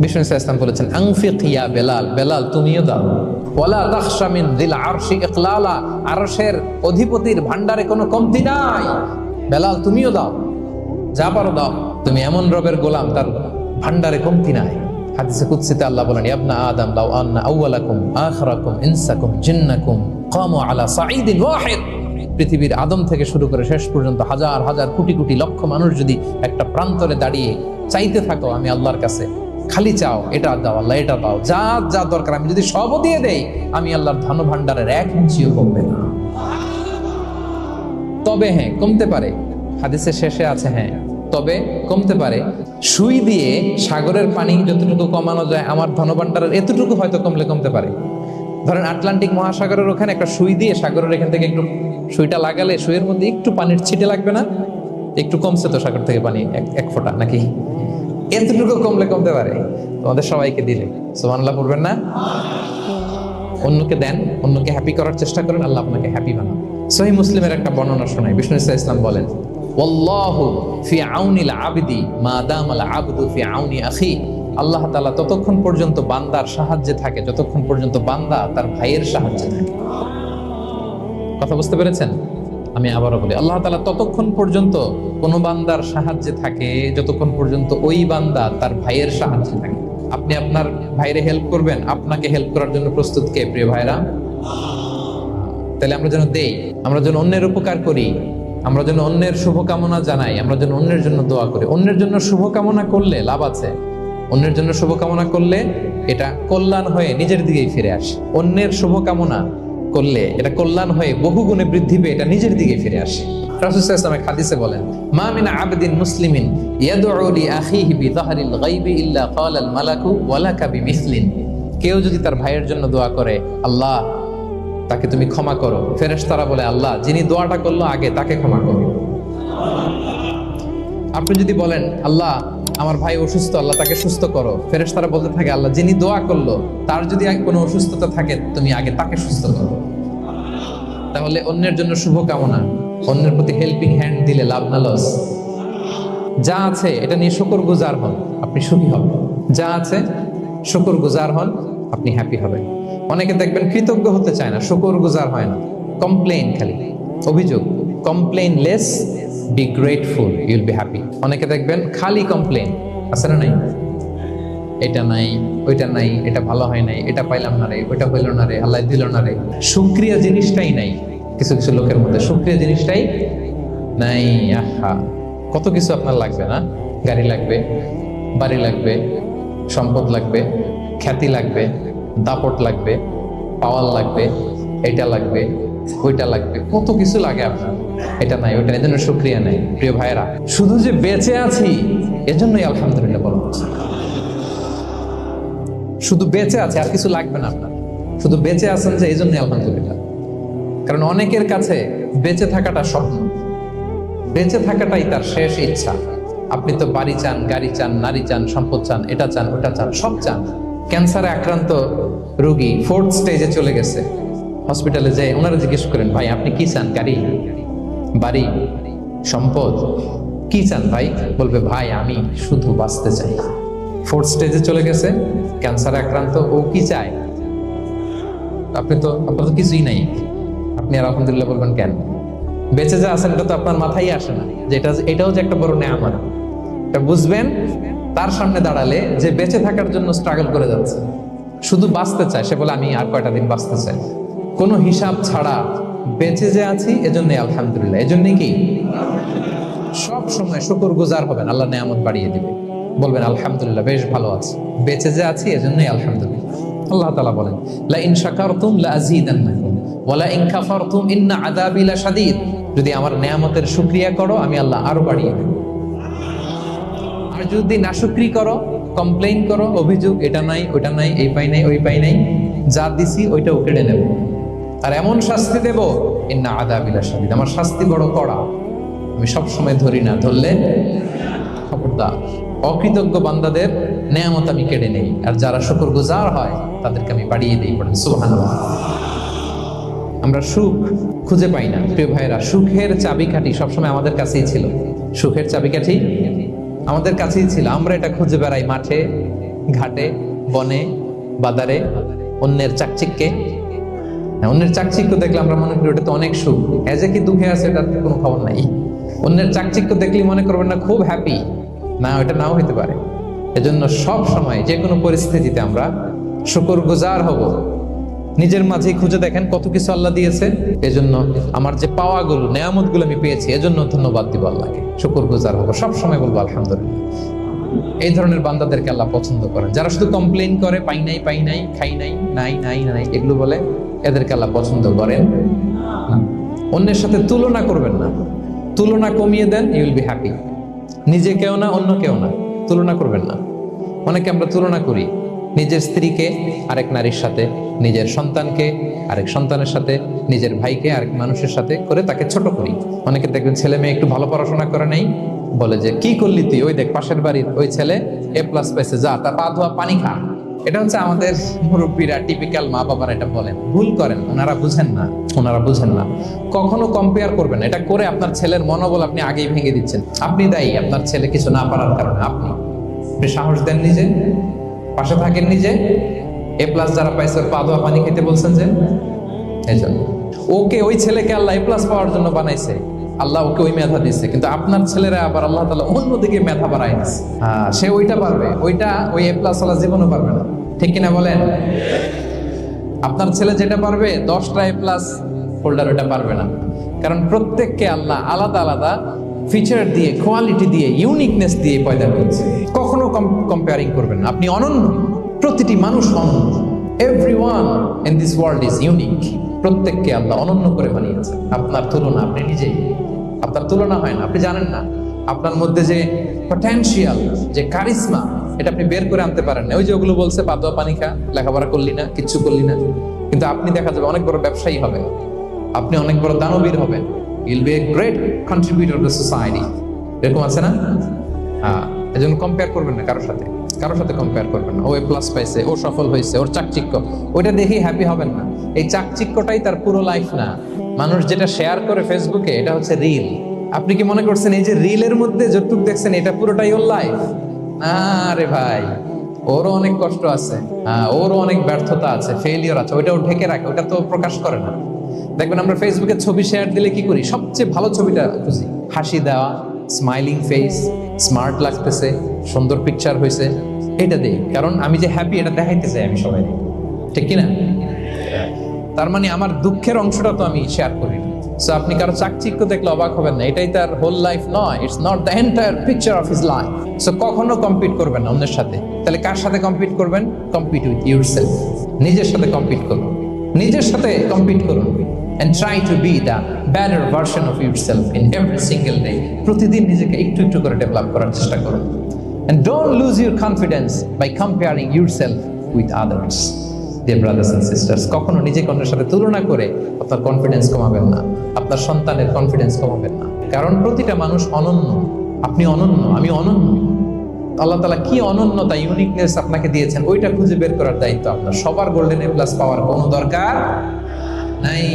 বিষ্ণু সাল্লাল্লাহু আলাইহি ওয়াসাল্লাম বলেছেন, আনফিক ইয়া বেলাল, বেলাল তুমিও দাও। ওয়ালা তাখশা মিন যিল আরশি ইকলালা, আরশের অধিপতির ভান্ডারে কোনো কমতি নাই। বেলাল তুমিও দাও, যা পারো দাও। তুমি এমন রবের গোলাম, তার ভান্ডারে কমতি নাই। হাদিসে কুদসিতে আল্লাহ বলেন, ইবনা আদম লাউ আন্না আউওয়ালাকুম আখিরাকুম ইনসাকুম জিন্নাকুম কামু আলা সাঈদিন ওয়াহিদ, পৃথিবীর আদম থেকে শুরু করে শেষ পর্যন্ত হাজার হাজার কোটি কোটি লক্ষ মানুষ যদি একটা প্রান্তরে দাঁড়িয়ে চাইতে থাকো আমি আল্লাহর কাছে, খালি চাও এটা দাও আল্লাহ, এটা দাও, যা যা দরকার আমি যদি সবও দিয়ে দেই, আমি আল্লাহর ধন ভান্ডারের 1 ইঞ্চিও কমবে না। তবে হ্যাঁ, কমতে পারে। হাদিসের শেষে আছে, হ্যাঁ তবে কমতে পারে। সুই দিয়ে সাগরের পানি যতটুকু কমানো যায়, আমার ধনভাণ্ডারের এতটুকু হয়তো কমতে পারে। ধরেন আটলান্টিক মহাসাগরের ওখানে একটা সুই দিয়ে সাগরের এখান থেকে একটু সুইটা লাগালে সুইয়ের মধ্যে একটু পানির ছিটে লাগবে না? একটু কমছে তো সাগর থেকে পানি, এক ফোঁটা নাকি? এতটুকু কমতে পারে। তোমাদের সবাইকে দিলে সুবহানাল্লাহ পড়বেন না? অন্যকে দেন, অন্যকে হ্যাপি করার চেষ্টা করেন, আল্লাহ আপনাকে হ্যাপি বানান। সহিহ মুসলিমের একটা বর্ণনা শোনাই। বিষ্ণু ইসলাম বলেন, ওয়াল্লাহু ফি আউনিল আবদি মা দামাল আবদু ফি আউনি আখি, আল্লাহ তাআলা ততক্ষণ পর্যন্ত বান্দার সাহায্যে থাকে যতক্ষণ পর্যন্ত বান্দা তার ভাইয়ের সাহায্যে থাকে। কথা বুঝতে পেরেছেন? আমি আবারও বলি, আল্লাহ তাআলা ততক্ষণ পর্যন্ত কোন বান্দার সাহায্যে থাকে যতক্ষণ পর্যন্ত ওই বান্দা তার ভাইয়ের সাহায্যে থাকে। আপনি আপনার ভাইরে হেল্প করবেন, আপনাকে হেল্প করার জন্য প্রস্তুত কে? প্রিয় ভাইরা। তাহলে আমরা যেন দেই, আমরা যেন অন্যের উপকার করি, আমরা যেন অন্যের শুভকামনা জানাই, আমরা যেন অন্যের জন্য দোয়া করি। অন্যের জন্য শুভকামনা করলে লাভ আছে। অন্যের জন্য শুভকামনা করলে এটা কল্যাণ হয়ে নিজের দিকেই ফিরে আসে। অন্যের শুভকামনা করলে এটা কল্যাণ হয়ে বহুগুণে বৃদ্ধি পেয়ে এটা নিজের দিকে ফিরে আসে। রাসূল সাল্লাল্লাহু আলাইহি ওয়াসাল্লাম হাদিসে বলেন, মা মিন আবদিন মুসলিমিন ইয়াদউ লি আখিহি বিযাহরিল গায়বি ইল্লা ক্বালাল মালাকু ওয়ালাকা বিমিসলিন। কেউ যদি তার ভাইয়ের জন্য দোয়া করে, আল্লাহ তাকে তুমি ক্ষমা করো, ফেরেশতারা বলে আল্লাহ যিনি দোয়াটা করলো আগে তাকে ক্ষমা করো। আপনি যদি বলেন আল্লাহ আমার ভাই অসুস্থ, আল্লাহ তাকে সুস্থ করো, ফেরেশতারা বলতে থাকে আল্লাহ যিনি দোয়া করলো তার যদি কোনো অসুস্থতা থাকে তুমি আগে তাকে সুস্থ করো। তাহলে অন্যের জন্য শুভকামনা, অন্যের প্রতি হেল্পিং হ্যান্ড দিলে লাভ না লস? যা আছে এটা নিয়ে শুকরগুজার হন, আপনি সুখী হবেন। যা আছে শুকরগুজার হন, আপনি হ্যাপি হবেন। অনেকে দেখবেন কৃতজ্ঞ হতে চায় না, শুকরগুজার হয় না, কমপ্লেইন, খালি অভিযোগ। Complain less, be grateful, you will be happy. অনেকে দেখবেন খালি কমপ্লেইন, আছে না নাই? এটা নাই, ওইটা নাই, এটা ভালো হয় নাই, এটা পাইলাম না রে, ওইটা হইল না রে, আল্লাহ দিল না রে। শুকরিয়া জিনিসটাই নাই কিছু কিছু লোকের মধ্যে, শুকরিয়া জিনিসটাই নাই। আহা, কত কিছু আপনার লাগবে না? গাড়ি লাগবে, বাড়ি লাগবে, সম্পদ লাগবে, খ্যাতি লাগবে, দাপট লাগবে, পাওয়ার লাগবে, এটা লাগবে, ওইটা লাগবে, কত কিছু লাগে আপনার। এটা নাই, ওইটা এই জন্য শুকরিয়া নাই। প্রিয় ভাইয়েরা, শুধু যে বেঁচে আছি এজন্যই আলহামদুলিল্লাহ বলা হচ্ছে। শুধু বেঁচে আছে, আর কিছু লাগবে না আপনার, শুধু বেঁচে আছেন যে এই জন্যই আলহামদুলিল্লাহ। কারণ অনেকের কাছে বেঁচে থাকাটা স্বপ্ন, বেঁচে থাকাটাই তার শেষ ইচ্ছা। আপনি তো বাড়ি চান, গাড়ি চান, নারী চান, সম্পদ চান, এটা চান, ওটা চান, সব চান। ক্যান্সারে আক্রান্ত রোগী 4th স্টেজে চলে গেছে, হসপিটালে যে ওনারা জিজ্ঞেস করেন ভাই আপনি কি চান? গাড়ি, বাড়ি, সম্পদ, কি চান ভাই? বলবে ভাই আমি শুধু বাঁচতে চাই। 4th স্টেজে চলে গেছে, ক্যান্সারে আক্রান্ত, ও কি চায়? আপনি তো, আপনার তো কিছুই নাই, আপনি আর আলহামদুলিল্লাহ বলবেন কেন? বেঁচে যা আছেন এটা তো আপনার মাথায় আসে না যে এটাও যে একটা বড় নেয়ামত। এটা বুঝবেন তার সামনে দাঁড়ালে যে বেঁচে থাকার জন্য স্ট্রাগল করে যাচ্ছে, শুধু বাঁচতে চায়, সে বলে আমি আর কয়টা দিন বাঁচতে চাই। কোনো হিসাব ছাড়া বেঁচে যে আছি এজন্যই আলহামদুলিল্লাহ। এজন্যই কি সব সময় শুকরগুজার হবেন, আল্লাহ নেয়ামত বাড়িয়ে দিবে, বলবেন আলহামদুলিল্লাহ বেশ ভালো আছে, বেঁচে যে আছি এজন্যই আলহামদুলিল্লাহ। আল্লাহ তাআলা বলেন লা ইন শাকারতুম লা আযীদান্নাকুম ওয়া লা ইন কাফারতুম ইন্না আযাবি লাশাদীদ। যদি আমার নেয়ামতের শুকরিয়া করো আমি আল্লাহ আরো বাড়িয়ে দেব, আর যদি নাশুকরি করো, কমপ্লেইন করো, অভিযোগ এটা নাই, ওটা নাই, এই পাই নাই, ওই পাই নাই, যা দিছি ওইটাও কেড়ে নেব, আর এমন শাস্তি দেব ইন্না আযাবি লাশাদীদ, আমার শাস্তি বড় কড়া, আমি সব সময় ধরি না, ধরলে খবরদার। অকৃতজ্ঞ বান্দাদের নেয়ামত আমি কেড়ে নেই, আর যারা শুকরগুজার হয় তাদেরকে আমি বাড়িয়ে দিই। পড়েন সুবহানাল্লাহ। আমরা সুখ খুঁজে পাই না প্রিয় ভাইরা, সুখের চাবিকাঠি সবসময় আমাদের কাছেই ছিল, সুখের চাবিকাঠি আমাদের কাছেই ছিল। আমরা এটা খুঁজে বেড়াই মাঠে, ঘাটে, বনে, বাজারে, অন্যের চাকচিক্যে। অন্যের চাকচিক্য দেখলে আমরা মনে করি ওটা তো অনেক সুখ, এজে কি দুঃখে আছে এটার কোনো খবর নাই। অন্যের চাকচিক্য দেখলে মনে করবেন না খুব হ্যাপি, না, ওটা নাও হইতে পারে। এজন্য সব সময় যে কোনো পরিস্থিতিতে আমরা শুকরগুজার হব। নিজের মাঝেই খুঁজে দেখেন কত কিছু আল্লাহ দিয়েছে, এজন্য আমার যে পাওয়াগুলো, নেয়ামতগুলো আমি পেয়েছি এজন্য ধন্যবাদ দিব আল্লাহকে, শুকরগুজার হব, সব সময় বলবো আলহামদুলিল্লাহ। এই ধরনের বান্দাদেরকে আল্লাহ পছন্দ করেন। যারা শুধু কমপ্লেইন করে পাই নাই, পাই নাই, খাই নাই, নাই নাই নাই এগুলো বলে, এদেরকে আল্লাহ পছন্দ করেন না। অন্যের সাথে তুলনা করবেন না, তুলনা কমিয়ে দেন, ইউ উইল বি হ্যাপি। নিজে কেউ না, অন্য কেউ না, তুলনা করবেন না। অনেকে আমরা তুলনা করি, নিজের স্ত্রীকে আরেক নারীর সাথে, নিজের সন্তানকে আরেক সন্তানের সাথে, নিজের ভাইকে আরেক মানুষের সাথে করে তাকে ছোট করি। অনেকে দেখবেন ছেলে মেয়ে একটু ভালো পড়াশোনা করে নেই, বলে যে কি করলি তুই, ওই দেখ পাশের বাড়ির ওই ছেলে A+ পাইছে, যা তার পা ধোয়া পানি খা। এটা হচ্ছে আমাদের মুরব্বীরা, টিপিক্যাল মা বাবারা এটা বলেন, ভুল করেন, ওনারা বুঝেন না, ওনারা বুঝেন না। কখনো কম্পেয়ার করবেন না, এটা করে আপনার ছেলের মনোবল আপনি আগেই ভেঙে দিচ্ছেন। আপনি দায়ী আপনার ছেলে কিছু না পারার কারণে। আপনি সাহস দেন নিজে, পাশে থাকেন নিজে। A+ যারা পাইছে ওর পা ধোয়া পানি খেতে বলছেন যে, এই জন্য ওকে, ওই ছেলেকে আল্লাহ A+ পাওয়ার জন্য বানাইছে, আল্লাহ ওকে ওই মেধা দিচ্ছে, কিন্তু আপনার ছেলেরা আবার আল্লাহ তাআলা অন্যদিকে মেধা বাড়াই দিচ্ছে। সে ওইটা পারবে, ওইটা ওই A+ আল্লাহ জীবনও পারবে না, ঠিক কিনা বলেন? আপনার ছেলে যেটা পারবে 10টা A+ হোল্ডার ওটা পারবে না, কারণ প্রত্যেককে আল্লাহ আলাদা আলাদা ফিচার দিয়ে, কোয়ালিটি দিয়ে, ইউনিকনেস দিয়ে পয়দা করেছে। কখনো কম্পেয়ারিং করবেন না, আপনি অনন্য, প্রতিটি মানুষ অনন্য। Everyone in this world is unique. প্রত্যেককে আল্লাহ অনন্য করে বানিয়েছে। আপনার তুলনা আপনি নিজেই, আপনার তুলনা হয় না, আপনি জানেন না আপনার মধ্যে যে পটেনশিয়াল, যে কারিশমা, এটা আপনি বের করে আনতে পারেন না। ওই যে ওগুলো বলছে পাতোয়া পানি খা, লেখাপড়া করলি না, কিচ্ছু করলি না, কিন্তু আপনি দেখা যাবে অনেক বড় ব্যবসায়ী হবেন, আপনি অনেক বড় দানবীর হবেন, you'll B a great contributor two society. এরকম আছে না? হ্যাঁ, এজন্য কম্পেয়ার করবেন না কারোর সাথে কম্পেয়ার করবেন না। ও এ প্লাস পাইছে, ও সফল হয়েছে, ওর চাকচিক্য, ওইটা দেখেই হ্যাপি হবেন না। এই চাকচিক্যটাই তার পুরো লাইফ না। মানুষ যেটা শেয়ার করে ফেসবুকে, এটা হচ্ছে রিল। আপনি কি মনে করছেন এই যে রিলের মধ্যে যতটুকু দেখছেন এটা পুরোটাই ওর লাইফ? না রে ভাই, ওরও অনেক কষ্ট আছে, ওরও অনেক ব্যর্থতা আছে, ফেলিওর আছে, ওইটা ও ঢেকে রাখে, ওটা তো প্রকাশ করে না। দেখবেন আমরা ফেসবুকে ছবি শেয়ার দিলে কি করি? সবচেয়ে ভালো ছবিটা খুঁজি, হাসি দেওয়া, স্মাইলিং ফেস, স্মার্ট লাগতেছে, সুন্দর পিকচার হয়েছে, এটা দেই। কারণ আমি যে হ্যাপি এটা দেখাইতে চাই আমি সবাই, ঠিক কিনা? তার মানে আমার দুঃখের অংশটা তো আমি শেয়ার করি। সো আপনি কারো চাকচিক্য দেখলে অবাক হবেন না, এটাই তার হোল লাইফ নয়, it's not the entire picture of his life. So কখনো কম্পিট করবেন না অন্যের সাথে। তাহলে কার সাথে কম্পিট করবেন? Compete with yourself. নিজের সাথে কম্পিট করুন, নিজের সাথে কম্পিট করুন and try to be the better version of yourself in every single day. প্রতিদিন নিজেকে একটু একটু করে ডেভেলপ করার চেষ্টা করুন। And don't lose your confidence by comparing yourself with others. Dear brothers and sisters, কখনো নিজেকে অন্যের সাথে তুলনা করে আপনার কনফিডেন্স কমাবেন না, আপনার সন্তানের কনফিডেন্স কমাবেন না। কারণ প্রতিটা মানুষ অনন্য। আপনি অনন্য, আমি অনন্য। আল্লাহ তাআলা কি অনন্যতা, ইউনিকনেস আপনাকে দিয়েছেন, ওইটা খুঁজে বের করার দায়িত্ব আপনার। সবার গোল্ডেন এ প্লাস পাওয়ার কোনো দরকার নাই,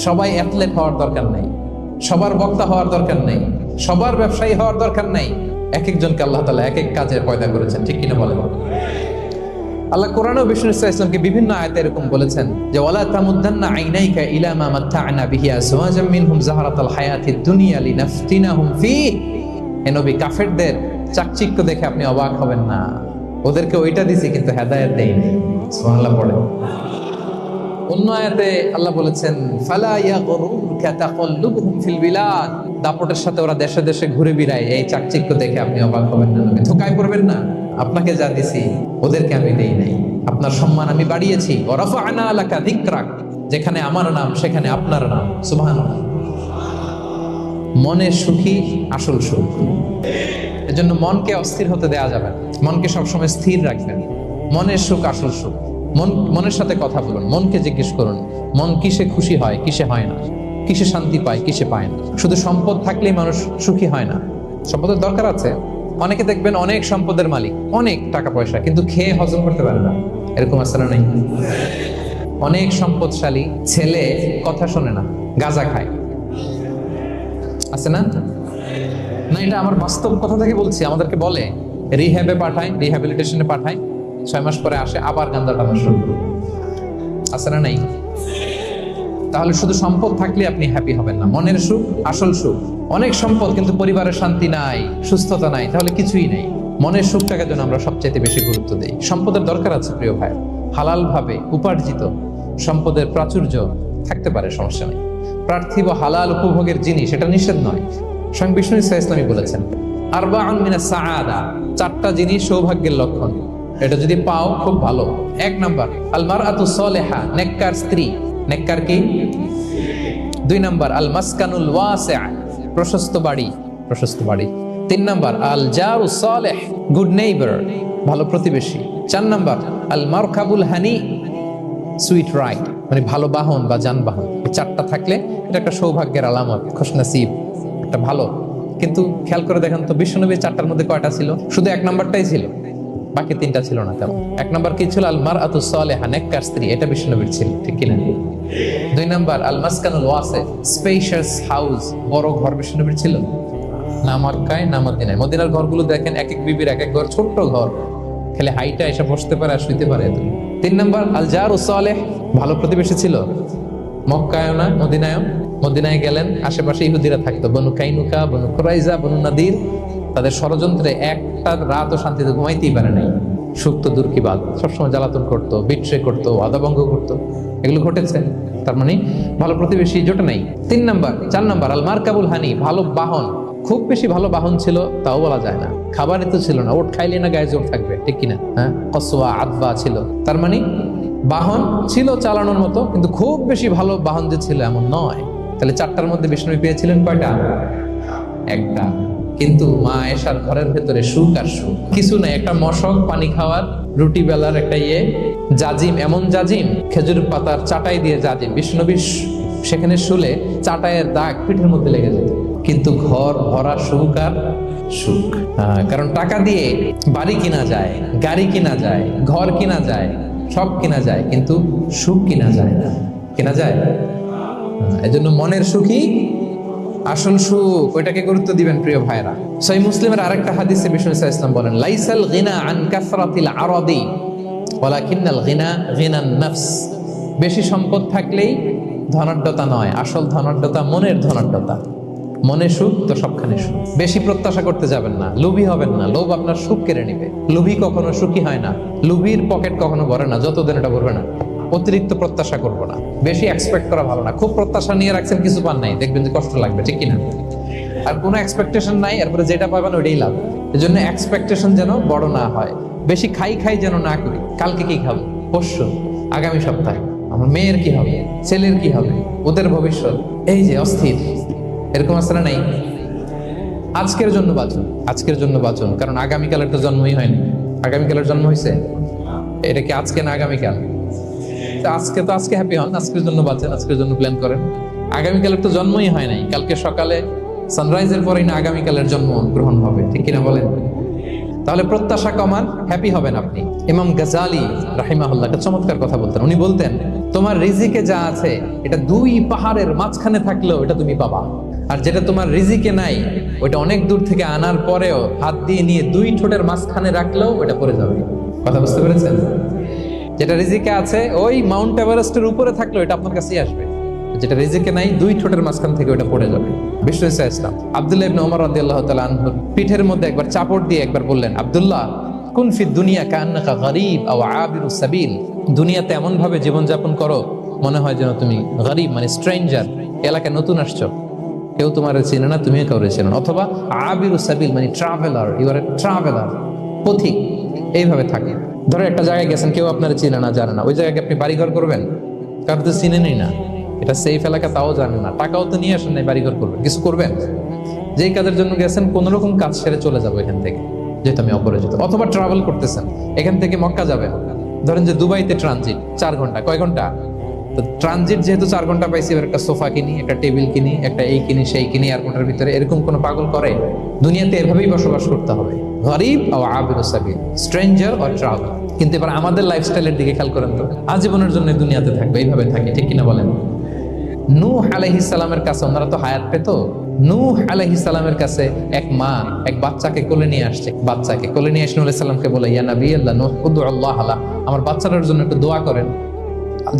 সবাই অ্যাথলেট হওয়ার দরকার নাই, সবার বক্তা হওয়ার দরকার নাই, সবার ব্যবসায়ী হওয়ার দরকার নাই। এক একজনকে আল্লাহ তাআলা এক এক কাজে পয়দা করেছেন, ঠিক কিনা বলেন? আল্লাহ কোরআনে ও বিষ্ণু ইসলামকে বিভিন্ন আয়াতে এরকম বলেছেন যে ওয়ালা তামুদ্দান্না আইনাইকা ইলা মা মাত্তা'না বিহি আজওয়াজাম মিনহুম যাহারাতাল হায়াতিদ দুনিয়া লিনাফতিনাহুম ফীহি। হে নবী, কাফেরদের চাকচিক্য দেখে আপনি অবাক হবেন না, ওদেরকে ওইটা দিয়েছি কিন্তু হেদায়েত দেয়নি। সুবহানাল্লাহ পড়ে। অন্য আয়াতে আল্লাহ বলেছেন ফালা ইয়াগরুরকা তাকাল্লুবুহুম ফিল বিলাদ, দাপটের সাথে ওরা দেশে দেশে ঘুরে বেড়ায়, এই চাকচিক্য দেখে আপনি অবাক হবেন না, নবী ধোঁকায় পড়বেন না। আপনাকে যা দিছি ওদেরকে আমি দেই নাই, আপনার সম্মান আমি বাড়িয়েছি। ওয়া রাফা'না লাকা যিকরাক, যেখানে আমার নাম সেখানে আপনার নাম। সুবহানাল্লাহ। মনে সুখী আসল সুখ। এজন্য মনকে অস্থির হতে দেয়া যাবে না, মনকে সবসময় স্থির রাখবেন। মনের সুখ আসল সুখ। মনের সাথে কথা বলুন, মনকে জিজ্ঞেস করুন মন কিসে খুশি হয়, কিসে হয় না, কিসে শান্তি পায়, কিসে পায় না। শুধু সম্পদ থাকলেই মানুষ সুখী হয় না, সম্পদের দরকার আছে। অনেকে দেখবেন অনেক সম্পদের মালিক, অনেক টাকা পয়সা, কিন্তু খেয়ে হজম করতে পারে না। এরকম আছে না নাই? অনেক সম্পদশালী ছেলে কথা শোনে না, গাঁজা খায়, আছে না? না, এটা আমার বাস্তব কথা থেকে বলছি। আমাদেরকে বলে রিহ্যাবে পাঠায়, রিহ্যাবিলিটেশনে পাঠায়, 6 মাস পরে আসে আবার গাঁজা টানা শুরু, আছে না নাই? তাহলে শুধু সম্পদ থাকলে আপনি হ্যাপি হবেন না। মনের সুখ আসল সুখ। অনেক সম্পদ কিন্তু পরিবারের শান্তি নাই, সুস্থতা নাই, তাহলে কিছুই নেই। মনের সুখটাকে যেন আমরা সবচাইতে বেশি গুরুত্ব দেই। সম্পদের দরকার আছে প্রিয় ভাই, হালাল ভাবে উপার্জিত সম্পদের প্রাচুর্য থাকতে পারে, সমস্যা নেই। পার্থিব হালাল উপভোগের জিনিস, এটা নিষেধ নয়। স্বয়ং বিষ্ণু ইসলামই বলেছেন আরবাউন মিনাস সাআদা, 4টা জিনিস সৌভাগ্যের লক্ষণ, এটা যদি পাও খুব ভালো। 1 নাম্বার আল মারআতু সালিহা, নেককার স্ত্রী। নেককার কি? 2 নাম্বার আল মাসকানুল ওয়াসি', প্রশস্ত বাড়ি, প্রশস্ত বাড়ি। 3 নাম্বার আল জারু সালিহ, গুড নেইবার, ভালো প্রতিবেশী। 4 নাম্বার আল মারকাবুল হানি, সুইট রাইড, মানে ভালো বাহন বা যানবাহন। এই 4টা থাকলে এটা একটা সৌভাগ্যের আলামত, খুশনসিব, একটা ভালো। কিন্তু খেয়াল করে দেখেন তো বিশ্বনবীর 4টার মধ্যে কয়টা ছিল? শুধু 1 নাম্বারটাই ছিল, বাকি 3টা ছিল না। তেমন 1 নাম্বার কি ছিল? আল মারআতু সালিহা, নেককার স্ত্রী, এটা বিশ্বনবীর ছিল, ঠিক কিনা? 2 নাম্বার আল মাসকানুল ওয়াসি', স্পেশিয়াস হাউস, বড় ঘর, বিশ্বনবীর ছিল না মক্কায় না মদিনায়। মদিনার ঘরগুলো দেখেন এক এক বিবির এক এক ঘর, ছোট্ট ঘর, খেলে হাইটা এসে বসতে পারে আর শুইতে পারে। 3 নাম্বার আল জারু সালিহ, ভালো প্রতিবেশী ছিল, মক্কায়ও না মদিনায়ও। মদিনায় গেলেন, আশেপাশে ইহুদিরা থাকতো, বনু কাইনুকা, বনু কুরাইজা, বনু নাদির। তাদের ষড়যন্ত্রে একটা রাতও শান্তিতে ঘুমাইতেই পারে নাই। সুখ তো দূর কি বাদ, সবসময় জ্বালাতন করতো, বিট্রে করতো, আদাভঙ্গ করতো, এগুলো ঘটেছে। তার মানে ভালো প্রতিবেশী জোটে নাই। 4 নাম্বার আল মারকাবুল হানি, ভালো বাহন। খুব বেশি ভালো বাহন ছিল তাও বলা যায় না, খাবারই তো ছিল না, ওট খাইলে না গায়ে জোর থাকবে, ঠিক কিনা? হ্যাঁ, কসওয়া আদবা ছিল। তার মানে বাহন ছিল চালানোর মতো, কিন্তু খুব বেশি ভালো বাহন যে ছিল এমন নয়। তাহলে 4টার মধ্যে বিষ্ণু পেয়েছিলেন কয়টা? একটা, কিন্তু মা আয়েশার ঘরের ভেতরে সুখ আর সুখ, কিছু নাই, একটা মশক, পানি খাওয়ার, রুটি বেলার একটা জাজিম, এমন জাজিম, খেজুর পাতার চাটাই দিয়ে জাজিম, বিষ্ণুনবী সেখানে শুলে চাটাইয়ের দাগ পিঠের মধ্যে লেগে যেত, কিন্তু ঘর ভরা সুখ আর সুখ। কারণ টাকা দিয়ে বাড়ি কিনা যায়, গাড়ি কিনা যায়, ঘর কিনা যায়, সব কিনা যায়, কিন্তু সুখ কিনা যায় না। কিনা যায়? এজন্য মনের সুখই আসল সুখ, ওইটাকে গুরুত্ব দিবেন প্রিয় ভাইরা। সহিহ মুসলিমের আরেকটা হাদিসে বিষ্ণু সাল্লাল্লাহু আলাইহি ওয়াসাল্লাম বলেন, লাইসাল গিনা আন কাসরাতিল আরাদি ওয়ালাকিন্নাল গিনা গিনান নাফস। বেশি সম্পদ থাকলেই ধনাঢ্যতা নয়, আসল ধনাঢ্যতা মনের ধনাঢ্যতা। মনে সুখ তো সবখানে সুখ। বেশি প্রত্যাশা করতে যাবেন না, লোভী হবেন না, লোভ আপনার সুখ কেড়ে নিবে। লোভী কখনো সুখী হয় না, লোভীর পকেট কখনো ভরে না, যতদিন এটা ভরবে না। অতিরিক্ত প্রত্যাশা করবো না, বেশি এক্সপেক্ট করা ভালো না। খুব প্রত্যাশা নিয়ে রাখছেন, কিছু পান নাই, দেখবেন যে কষ্ট লাগবে, ঠিক কিনা? আর কোনো এক্সপেকটেশন নাই, এরপরে যেটা পাবেন ওইটাই লাভ। এই জন্য এক্সপেকটেশন যেন বড় না হয়, বেশি খাই যেন না করি। কালকে কি খাবো, পরশু, আগামী সপ্তাহে আমার মেয়ের কি হবে, ছেলের কি হবে, ওদের ভবিষ্যৎ, এই যে অস্থির, এরকম আসলে নাই। আজকের জন্য বাঁচুন, আজকের জন্য বাঁচুন, কারণ আগামীকালের তো জন্মই হয়নি। আগামীকালের জন্ম হয়েছে, এটা কি আজকে না আগামীকাল? আজকে হ্যাপি হন, আজকের জন্য বাঁচেন, আজকের জন্য প্ল্যান করেন। আগামীকালের তো জন্মই হয় নাই, কালকে সকালে সানরাইজের পরেই না আগামীকালের জন্ম গ্রহণ হবে, ঠিক কিনা বলেন? তাহলে প্রত্যাশা কমান, হ্যাপি হবেন আপনি। ইমাম গাজালি রাহিমাহুল্লাহ একটা চমৎকার কথা বলতেন। উনি বলতেন, তোমার রিজিকে যা আছে এটা 2 পাহাড়ের মাঝখানে থাকলেও এটা তুমি পাবা, আর যেটা তোমার রিজিকে নাই ওইটা অনেক দূর থেকে আনার পরেও হাত দিয়ে নিয়ে 2 ঠোঁটের মাঝখানে রাখলেও ওটা পড়ে যাবে। কথা বুঝতে পেরেছেন? যেটা রিজিকে আছে ওই মাউন্ট এভারেস্টের উপরে থাকলে এটা আপনার কাছেই আসবে, যেটা রিজিকে নাই 2 ঠোঁটের মাঝখান থেকে ওটা পড়ে যাবে। বিষ্ণু ইসলাম আব্দুল্লাহ ইবনে ওমর রাদিয়াল্লাহু তাআলা আনহুর পিঠের মধ্যে একবার চাপড় দিয়ে একবার বললেন, আব্দুল্লাহ, কুন ফি দুনিয়া কান্নাকা গরীব আও আবিরুস সাবিল। দুনিয়াতে এমন ভাবে জীবনযাপন করো মনে হয় যেন তুমি গরীব, মানে স্ট্রেঞ্জার, এলাকায় নতুন আসছো, কেউ তোমার চেনে না, তুমিও কাউরে চেনো না। অথবা আবিরুস সাবিল মানে traveller, you are a traveller, পথিক। এইভাবে থাকে। ধরো একটা জায়গায় গেছেন, কেউ আপনার চিনে না, জানে না, ওই জায়গায় আপনি বাড়িঘর করবেন, কারণ তো চিনেনই না, এটা সেফ এলাকা তাও জানেন না, টাকাও তো নিয়ে আসেন নাই, বাড়িঘর করবেন, কিছু করবেন? যেই কাজের জন্য গেছেন কোন রকম কাজ সেরে চলে যাবো এখান থেকে, যেহেতু আমি অপরিচিত। অথবা ট্রাভেল করতেছেন, এখান থেকে মক্কা যাবেন, ধরেন যে দুবাইতে ট্রানজিট 4 ঘন্টা, কয় ঘন্টা? তো ট্রানজিট যেহেতু 4 ঘন্টা পাইছি, এবার একটা সোফা কিনি, একটা টেবিল কিনি, একটা এই কিনি সেই কিনি এয়ারপোর্টের ভিতরে, এরকম কোনো পাগল করে? দুনিয়াতে এভাবেই বসবাস করতে হবে, গরীব ও আবিরুস সাবিল, স্ট্রেঞ্জার অর ট্রাভেলার। কিন্তু এবার আমাদের লাইফস্টাইলের দিকে খেয়াল করেন তো, আজীবনের জন্য দুনিয়াতে থাকবে, এইভাবে থাকি, ঠিক কিনা বলেন? নূহ আলাইহিস সালামের কাছে, ওনারা তো হায়াত পেত, নূহ আলাইহিস সালামের কাছে এক মা এক বাচ্চাকে কোলে নিয়ে আসছে, বাচ্চাকে কোলে নিয়ে এসে নূহ আলাইহিস সালামকে বলে, ইয়া নবী আল্লাহ নূহ উদউল্লাহ আলা, আমার বাচ্চাটার জন্য একটু দোয়া করেন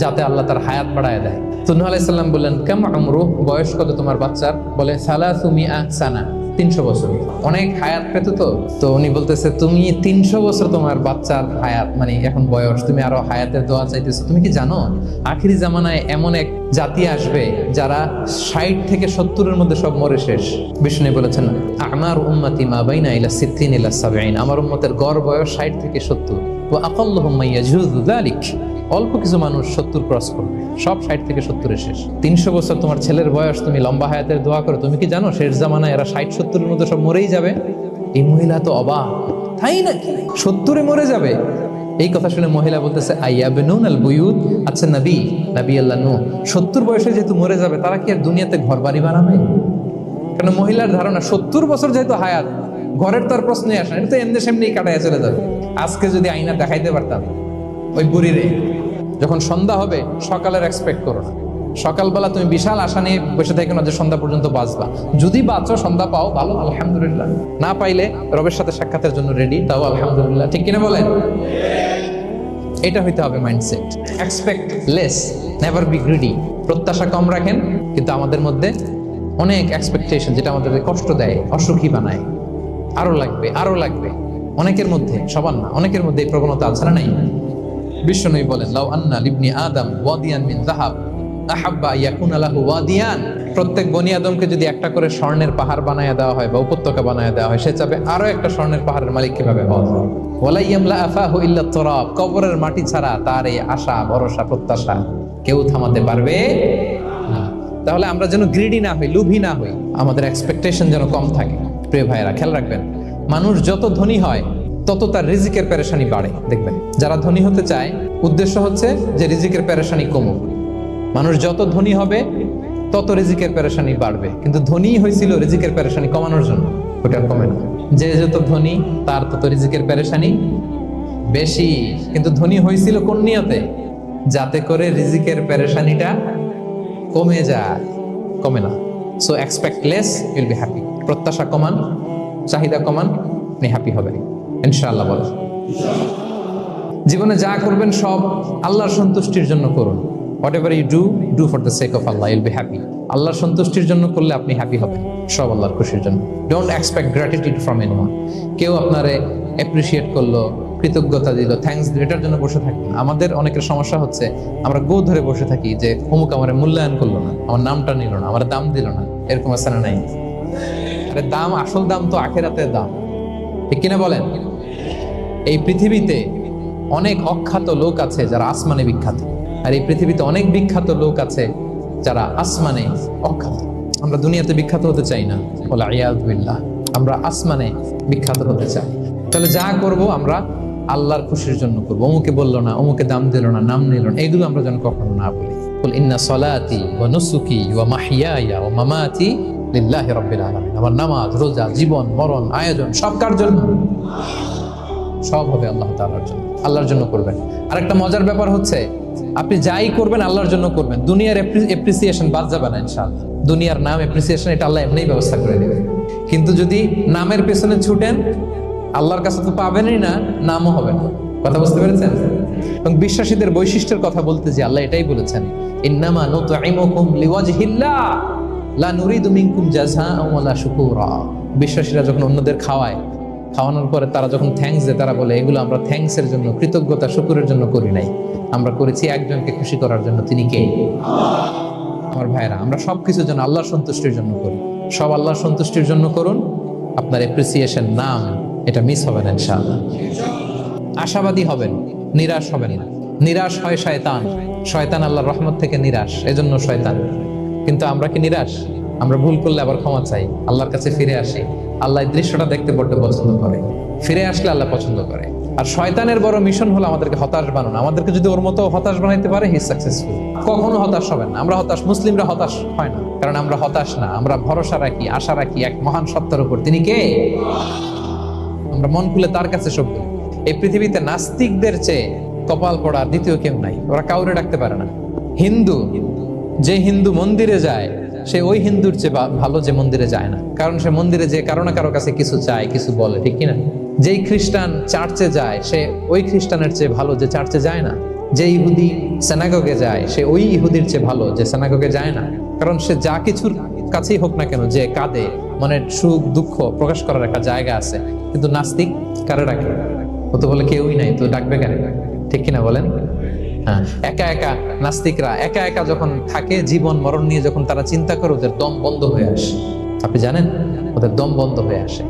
যাতে আল্লাহ তার হায়াত বাড়ায় দেয়। তো নূহ আলাইহিস সালাম বললেন, কাম আমরু, বয়স কত তোমার বাচ্চার? বলে 300 সানা, 300 বছর। অনেক হায়াত পেত তো উনি বলতেছে, তুমি 300 বছর তোমার বাচ্চার হায়াত, মানে এখন বয়স, তুমি আরো হায়াতের দোয়া চাইতেছো। তুমি কি জানো আখিরি জামানায় এমন এক জাতি আসবে যারা 60 থেকে 70-এর মধ্যে সব মরে শেষ? বিষ্ণু বলেছেন, আমার উম্মতি মা বাইনা ইলা 60 ইলা 70, আমার উম্মতের গড় বয়স 60 থেকে 70। ওয়া আকাল্লুহুম মাইয়াজুযু যালিক, অল্প কিছু মানুষ 70 ক্রস করবে, সব 60 থেকে 70-এ শেষ। 300 বছর তোমার ছেলের বয়স, তুমি লম্বা হায়াতের দোয়া করো, তুমি কি জানো শেষ জামানায় এরা 60-70-এর মধ্যে সব মরেই যাবে? এই মহিলা তো অবাক, তাই নাকি 70-এ মরে যাবে? এই কথা শুনে মহিলা বলতেছে, আইয়াবনুন আল বুয়ুত, আচ্ছা নবী আল্লাহ নূহ 70 বয়সে যেহেতু মরে যাবে, তারা কি আর দুনিয়াতে ঘর বাড়ি বানাবে? কারণ মহিলার ধারণা 70 বছর যেহেতু হায়াত, ঘরের তার প্রশ্নই আসে না, এটা তো এমনি সেমনি কাটায় চলে যাবে। আজকে যদি আয়না দেখাইতে পারতাম ওই বুড়িরে, যখন সন্ধ্যা হবে সকালের এক্সপেক্ট করো না, সকালবেলা তুমি বিশাল আশা নিয়ে বসে থাকো না যে সন্ধ্যা পর্যন্ত বাঁচবা। যদি বাঁচো, সন্ধ্যা পাও, ভালো, আলহামদুলিল্লাহ। না পাইলে রবের সাথে সাক্ষাতের জন্য রেডি, তাও আলহামদুলিল্লাহ, ঠিক কিনা বলেন? এটা হইতে হবে mindset. Expect less, never be greedy. প্রত্যাশা কম রাখেন, কিন্তু আমাদের মধ্যে অনেক এক্সপেকটেশন, যেটা আমাদের কষ্ট দেয়, অসুখী বানায়। আরো লাগবে, আরো লাগবে। অনেকের মধ্যে, সবার না, অনেকের মধ্যে এই প্রবণতা আছে না? নাই? বিশ্বনবী বলেন, লাউ আন্না লিবনি আদম ওয়াদিয়ান মিন যাহাব আহাব্বা ইয়াকুনা লাহু ওয়াদিয়ান, প্রত্যেক বনি আদমকে যদি একটা করে স্বর্ণের পাহাড় বানায় দেওয়া হয় বা উপত্যকা বানায় দেওয়া হয়, সে চাবে আরো একটা স্বর্ণের পাহাড়ের মালিক কিভাবে হওয়া যায়। ওয়ালা ইয়ামলা আফাহু ইল্লা তুরাব, কবরের মাটি ছাড়া তার এই আশা ভরসা প্রত্যাশা কেউ থামাতে পারবে না। তাহলে আমরা যেন গ্রিডি না হই, লোভী না হই, আমাদের এক্সপেকটেশন যেন কম থাকে। প্রিয় ভাইয়েরা, খেয়াল রাখবেন, মানুষ যত ধনী হয় তত তার রিজিকের পেরেশানি বাড়ে। দেখবেন, যারা ধনী হতে চায় উদ্দেশ্য হচ্ছে যে রিজিকের পেরেশানি কমুক। মানুষ যত ধনী হবে তত রিজিকের পেরেশানি বাড়বে, কিন্তু ধনী হয়েছিল রিজিকের পেরেশানি কমানোর জন্য, ওটা কমে না। যে যত ধনী তার তত রিজিকের পেরেশানি বেশি, কিন্তু ধনী হয়েছিল কোন নিয়তে? যাতে করে রিজিকের পেরেশানিটা কমে যায়, কমে না। So expect less, will be happy. প্রত্যাশা কমান, চাহিদা কমান, আপনি হ্যাপি হবেন ইনশাআল্লাহ। বলেন, জীবনে যা করবেন সব আল্লাহর সন্তুষ্টির জন্য করুন। Whatever you do for the sake of Allah, you'll be happy. আল্লাহর সন্তুষ্টির জন্য করলে আপনি হ্যাপি হবেন, সব আল্লাহর খুশির জন্য। Don't expect gratitude from anyone. কেউ আপনারে অ্যাপ্রিশিয়েট করলো, কৃতজ্ঞতা দিল, থ্যাঙ্কস দিল, এটার জন্য বসে থাকবেন। আমাদের অনেকের সমস্যা হচ্ছে আমরা গো ধরে বসে থাকি যে অমুক আমার মূল্যায়ন করলো না, আমার নামটা নিল না, আমার দাম দিল না। এরকম আছে না নাই? আরে দাম, আসল দাম তো আখিরাতের দাম, ঠিক কিনা বলেন? এই পৃথিবীতে অনেক অখ্যাত লোক আছে যারা আসমানে বিখ্যাত, আর এই পৃথিবীতে অনেক বিখ্যাত লোক আছে যারা আসমানে অখ্যাত। আমরা দুনিয়াতে বিখ্যাত হতে চাই না, বলে আয়াযুবিল্লাহ, আমরা আসমানে বিখ্যাত হতে চাই। তাহলে যা করব আমরা আল্লাহর খুশির জন্য করবো। অমুকে বললো না, অমুকে দাম দিল না, নাম নিল না, এইগুলো আমরা যেন কখনো না বলি। কুল ইন্না সলাতি ওয়া নুসুকি ওয়া মাহইয়ায়া ওয়া মামাতি লিল্লাহি রাব্বিল আলামিন। আমার নামাজ, রোজা, জীবন, মরণ, আয়োজন সব কার জন্য? সব হবে আল্লাহ তাআলার জন্য, আল্লাহর জন্য করবেন। আরেকটা মজার ব্যাপার হচ্ছে, আপনি যাই করবেন আল্লাহর জন্য করবেন। দুনিয়ার এপ্রিসিয়েশন বাদ যাবে না ইনশাআল্লাহ। দুনিয়ার নাম এপ্রিসিয়েশন এটা আল্লাহ এমনিই ব্যবস্থা করে দেবে, কিন্তু যদি নামের পেছনে ছুটেন আল্লাহর কাছে তো পাবেনই না, নামও হবে না। কথা বুঝতে পেরেছেন? এবং বিশ্বাসীদের বৈশিষ্ট্যের কথা বলতে যে আল্লাহ এটাই বলেছেন, ইন্নামা নুতঈমুকুম লিওয়াজহিল্লাহ লা নুরিদু মিনকুম জাযাআন ওয়ালা শুকুরা। বিশ্বাসীরা যখন অন্যদের খাওয়ানোর পরে তারা যখন থ্যাঙ্কস দেয়, তারা বলে এগুলো আমরা থ্যাঙ্কসের জন্য, কৃতজ্ঞতা শুকরের জন্য করি নাই, আমরা করেছি একজনকে খুশি করার জন্য। তিনি কে? আমার ভাইরা, আমরা সবকিছুর জন্য আল্লাহর সন্তুষ্টির জন্য করি। সব আল্লাহর সন্তুষ্টির জন্য করুন, আপনার এপ্রিসিয়েশন, নাম, এটা মিস হবে না ইনশাআল্লাহ। আশাবাদী হবেন, নিরাশ হবেন না। নিরাশ হয় শয়তান, শয়তান আল্লাহর রহমত থেকে নিরাশ, এজন্য শয়তান। কিন্তু আমরা কি নিরাশ? আমরা ভুল করলে আবার ক্ষমা চাই, আল্লাহর কাছে ফিরে আসি। আল্লাহ এই দৃশ্যটা দেখতে বড্ড পছন্দ করে, ফিরে আসলে আল্লাহ পছন্দ করে। আর শয়তানের বড় মিশন হলো আমাদেরকে হতাশ বানানো। আমাদেরকে যদি ওর মতো হতাশ বানাইতে পারে, হি সাকসেসফুল। কখনো হতাশ হবেন না। আমরা হতাশ, মুসলিমরা হতাশ হয় না, কারণ আমরা হতাশ না, আমরা ভরসা রাখি, আশা রাখি এক মহান সত্তার উপর। তিনি কে? আমরা মন খুলে তার কাছে সব বলি। এই পৃথিবীতে নাস্তিকদের চেয়ে কপাল পড়ার দ্বিতীয় কেউ নাই, ওরা কাউরে ডাকতে পারে না। হিন্দু, যে হিন্দু মন্দিরে যায় সে ওই হিন্দুর চেয়ে ভালো যে মন্দিরে যায় না, কারণ সে মন্দিরে যে কারো না কারো কাছে কিছু চায়, কিছু বলে, ঠিক কিনা? যেই খ্রিস্টান চার্চে যায় সে ওই খ্রিস্টানের চেয়ে ভালো যে চার্চে যায় না। যে ইহুদি সিনাগগে যায় সে ওই ইহুদির চেয়ে ভালো যে সিনাগগে যায় না, কারণ সে যা কিছুর কাছেই হোক না কেন, যে কাঁদে, মনের সুখ দুঃখ প্রকাশ করার একটা জায়গা আছে। কিন্তু নাস্তিক কারে ডাকে? ও তো বলে কেউই নাই, তো ডাকবে কেন? ঠিক কিনা বলেন? হ্যাঁ, একা একা নাস্তিকরা একা একা যখন থাকে, জীবন মরণ নিয়ে যখন তারা চিন্তা করে, ওদের দম বন্ধ হয়ে আসে। আপনি জানেন, ওদের দম বন্ধ হয়ে আসে।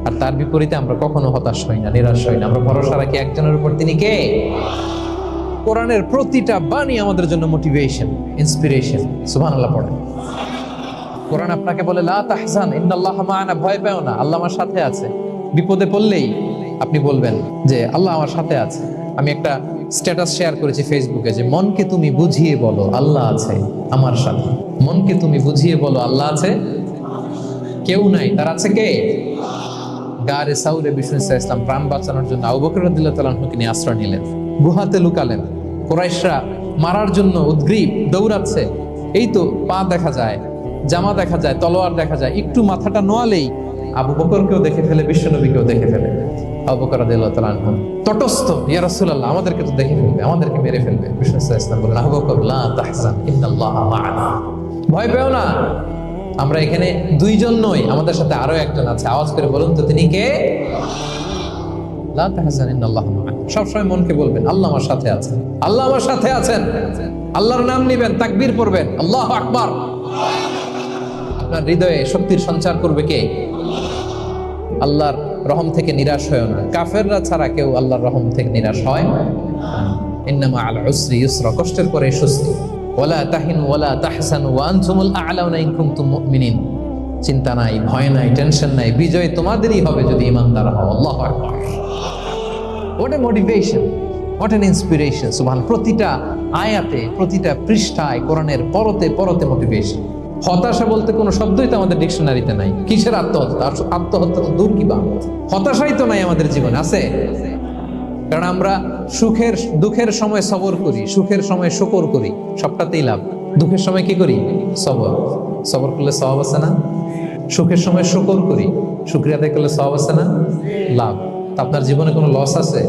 আর তার বিপরীতে আমরা কখনো হতাশ হই না, নিরাশ হই না। আমরা ভরসা রাখি একজনের উপর, তিনি কে? কোরআনের প্রতিটা বাণী আমাদের জন্য মোটিভেশন, ইন্সপিরেশন। সুবহানাল্লাহ পড়েন। কোরআন আপনাকে বলে লা তাহজান ইন্নাল্লাহা মা'ানা, ভয় পেও না, আল্লাহ আমার সাথে আছে। বিপদে পড়লেই আপনি বলবেন যে আল্লাহ আমার সাথে আছে। আমি একটা স্ট্যাটাস শেয়ার করেছি ফেসবুকে যে মনকে তুমি বুঝিয়ে বলো আল্লাহ আছে আমার সাথে। মনকে তুমি বুঝিয়ে বলো আল্লাহ আছে, কেউ নাই, তার আছে কে? গারে সাউরে বিষ্ণু ইসলাম প্রাণ বাঁচানোর জন্য আবু বকর রাদিয়াল্লাহু তাআলা আনহুকে নিয়ে আশ্রয় নিলেন, গুহাতে লুকালেন। কুরাইশরা মারার জন্য উদ্গ্রীব, দৌড়াচ্ছে। এই তো পা দেখা যায়, জামা দেখা যায়, তলোয়ার দেখা যায়, একটু মাথাটা নোয়ালেই আবু বকরকেও দেখে ফেলে, বিশ্বনবীকেও দেখে ফেলে। আবু বকর রাদিয়াল্লাহু তাআলা আনহু তটস্থ, ইয়া রাসূলুল্লাহ, আমাদেরকে তো দেখে ফেলবে, আমাদেরকে মেরে ফেলবে। বিষ্ণু ইসলাম বললেন, আবু বকর লা তাহজান ইন্নাল্লাহা মা'ানা, ভয় পেও না, আমরা এখানে দুইজন নই, আমাদের সাথে আরো একজন আছে। আওয়াজ করে বলুন তো, তিনি কে? লা তাহজান ইন্নাল্লাহা মা'ানা। সবসময় মনকে বলবেন আল্লাহ আমার সাথে আছেন, আল্লাহ আমার সাথে আছেন। আল্লাহর নাম নিবেন, তাকবীর পড়বেন, আল্লাহু আকবার। আপনার হৃদয়ে শক্তির সঞ্চার করবে কে? আল্লাহর রহম থেকে নিরাশ হয় না। কাফেররা ছাড়া কেউ আল্লাহর রহম থেকে নিরাশ হয়। ইন্নামা আল উসরি ইউসরা, কষ্টের পরে স্বস্তি। ওয়ালা তাহিনু ওয়ালা তাহসানু ওয়া আনতুমুল আ'লাউনা ইন কুনতুম মুমিনিন। চিন্তা নাই, ভয় নাই, টেনশন নাই, বিজয় তোমাদেরই হবে যদি ঈমানদার হও। আল্লাহু আকবার। What a motivation, what an inspiration. সুবহান। প্রতিটা আয়াতে, প্রতিটা পৃষ্ঠায় কোরআনের পরতে পরতে মোটিভেশন। হতাশা বলতে কোনো শব্দই তো আমাদের ডিকশনারিতে নাই। কিসের আত্মহত্যা? আত্মহত্যা তো দূর, কি বা হতাশাই তো নাই আমাদের জীবনে, আছে? কারণ আমরা সুখের দুঃখের সময় সবর করি, সুখের সময় শুকর করি, সবটাতেই লাভ। দুঃখের সময় কি করি? সবর। সবর করলে সওয়াব আছে না? সুখের সময় শুকর করি, শুকরিয়া আদায় করলে সওয়াব আছে না? লাভ। তা আপনার জীবনে কোনো লস আছে?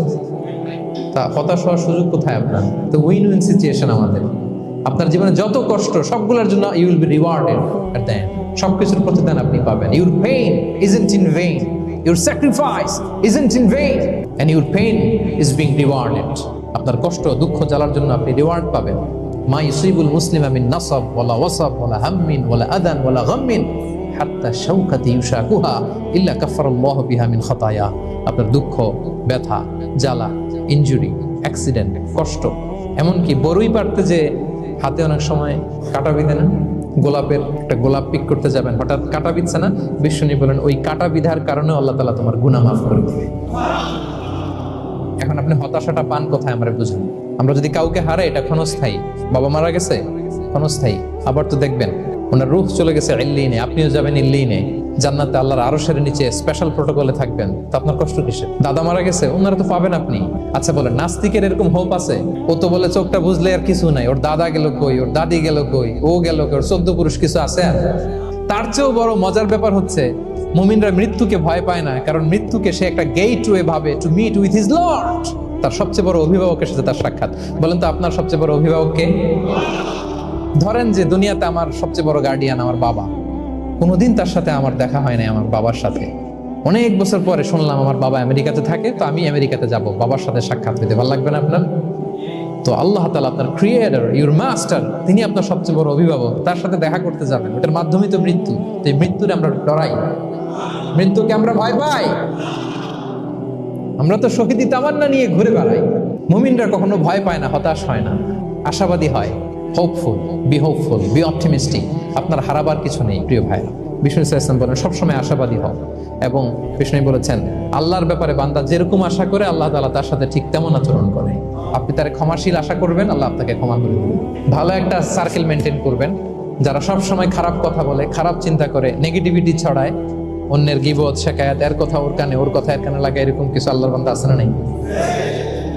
তা হতাশ হওয়ার সুযোগ কোথায় আপনার? তো উইন উইন সিচুয়েশন আমাদের। আপনার জীবনে যত কষ্ট, সবগুলোর জন্য you will be rewarded at the end. সবকিছুর প্রতিদান আপনি পাবেন। Your pain isn't in vain, your sacrifice isn't in vain, and your pain is being rewarded. আপনার কষ্ট, দুঃখ জ্বালার জন্য আপনি রিওয়ার্ড পাবেন। মা ইউসিবুল মুসলিমা মিন নাসাব ওয়ালা ওয়াসাব ওয়ালা হাম্মিন ওয়ালা আদান ওয়ালা গাম্মিন হাত্তা শাওকাতি ইউশাকুহা ইল্লা কাফারাল্লাহু বিহা মিন খাতায়া। আপনার দুঃখ, ব্যথা, জ্বালা, ইনজুরি, অ্যাক্সিডেন্ট, কষ্ট, এমনকি বড়ই পারতে যে হাতে অনেক সময় কাটা বিধে না, গোলাপের একটা গোলাপ পিক করতে যাবেন, হঠাৎ কাটা বিধছে না, বিষ্ণু বলেন ওই কাটা বিধার কারণে আল্লাহ তাআলা তোমার গুনাহ মাফ করে দিবে। এখন আপনি হতাশাটা পান কোথায় আমরা বুঝুন। আমরা যদি কাউকে হারাই, এটা ক্ষণস্থায়ী। বাবা মারা গেছে, ক্ষণস্থায়ী। আবার তো দেখবেন ওনার রূহ চলে গেছে ইল্লিনে, আপনিও যাবেন ইল্লিনে, জান্নাতে আল্লাহর আরশের নিচে স্পেশাল প্রটোকলে থাকবেন। তো আপনার কষ্ট কিসের? দাদা মারা গেছে, ওনারা তো পাবেন আপনি। আচ্ছা বলেন, নাস্তিকের এরকম হোপ আছে? ও তো বলে চোখটা বুঝলে আর কিছু নাই, ওর দাদা গেল কই, ওর দাদি গেল কই, ও গেল কই, ওর 14 পুরুষ কিছু আছে? আর তার চেয়েও বড় মজার ব্যাপার হচ্ছে মুমিনরা মৃত্যুকে ভয় পায় না, কারণ মৃত্যুকে সে একটা গেটওয়ে ভাবে to meet with his lord. তার সবচেয়ে বড় অভিভাবকের সাথে তার সাক্ষাৎ। বলেন তো আপনার সবচেয়ে বড় অভিভাবক কে? ধরেন যে দুনিয়াতে আমার সবচেয়ে বড় গার্ডিয়ান আমার বাবা, কোনোদিন তার সাথে আমার দেখা হয় নাই। আমার বাবার সাথে অনেক বছর পরে শুনলাম আমার বাবা আমেরিকাতে থাকে, তো আমি আমেরিকাতে যাব বাবার সাথে সাক্ষাৎ হইতে। ভালো লাগবে না আপনার? তো আল্লাহ তাআলা আপনার ক্রিয়েটর, ইউর মাস্টার, তিনি আপনার সবচেয়ে বড় অভিভাবক, তার সাথে দেখা করতে যাবেন। ওটার মাধ্যমেই তো মৃত্যু। তো এই মৃত্যুরে আমরা ডরাই, মৃত্যুকে আমরা ভয় পাই। আমরা তো শহীদি তামান্না নিয়ে ঘুরে বেড়াই। মুমিনরা কখনো ভয় পায় না, হতাশ হয় না, আশাবাদী হয়। Hopeful, B hopeful, B optimistic. আপনার হারাবার কিছু নেই প্রিয় ভাইরা। বিষ্ণু ইসলাম বলেন সবসময় আশাবাদী হও। এবং বিষ্ণু বলেছেন আল্লাহর ব্যাপারে বান্দা যেরকম আশা করে আল্লাহ তাআলা তার সাথে ঠিক তেমন আচরণ করে। আপনি তার ক্ষমাশীল আশা করবেন, আল্লাহ আপনাকে ক্ষমা করে দেবেন। ভালো একটা সার্কেল মেনটেন করবেন, যারা সব সময় খারাপ কথা বলে, খারাপ চিন্তা করে, নেগেটিভিটি ছড়ায়, অন্যের গীবত, শিকায়াত, এর কথা ওর কানে, ওর কথা এর কানে লাগে, এরকম কিছু আল্লাহর বান্দা আছে না? নেই?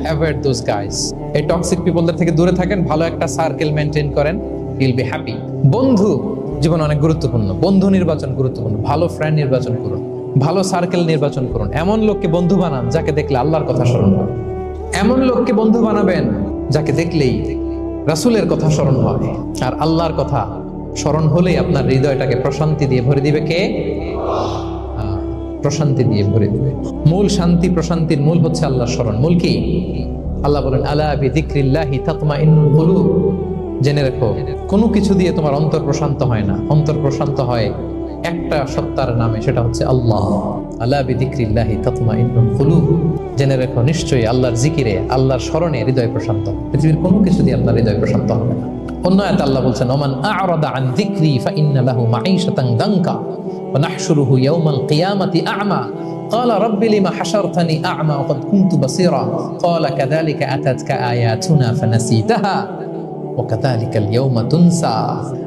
Avoid those guys. এই টক্সিক পিপলদের থেকে দূরে থাকেন, ভালো একটা সার্কেল মেনটেন করেন, ইউল বি হ্যাপি। বন্ধু জীবন অনেক গুরুত্বপূর্ণ, বন্ধু নির্বাচন গুরুত্বপূর্ণ। ভালো ফ্রেন্ড নির্বাচন করুন, ভালো সার্কেল নির্বাচন করুন। এমন লোককে বন্ধু বানান যাকে দেখলে আল্লাহর কথা স্মরণ হয়। এমন লোককে বন্ধু বানাবেন যাকে দেখলেই রাসূলের কথা স্মরণ হয়। আর আল্লাহর কথা স্মরণ হলেই আপনার হৃদয়টাকে প্রশান্তি দিয়ে ভরে দিবে কে? প্রশান্তি দিয়ে ভরে দিবে। মূল শান্তি, প্রশান্তির মূল হচ্ছে আল্লাহর স্মরণ। মূল কি? আল্লাহ বলেন আলা বিযিকরিল্লাহি তাতমাইন্নুল কুলুব। জেনে রেখো, কোনো কিছু দিয়ে তোমার অন্তর প্রশান্ত হয় না। অন্তর প্রশান্ত হয় একটা সত্তার নামে, সেটা হচ্ছে আল্লাহ। আলা বিযিকরিল্লাহি তাতমাইন্নুল কুলুব। জেনে রেখো, নিশ্চয়ই আল্লাহর জিকিরে, আল্লাহর স্মরণে হৃদয় প্রশান্ত। পৃথিবীর কোনো কিছু দিয়ে আপনার হৃদয় প্রশান্ত হবে না। অন্য আয়াতে আল্লাহ বলছেন ওমান আ'রাদা আন যিকরি ফাইন্না লাহু মাঈশাতান দানকা ওয়া নাহশুরুহু ইয়াওমাল কিয়ামাতি আ'মা قال رب لما حشرتني أعمى وقد كنت بصيرا قال كذلك أتتك آياتنا فنسيتها وكذلك اليوم تنسى।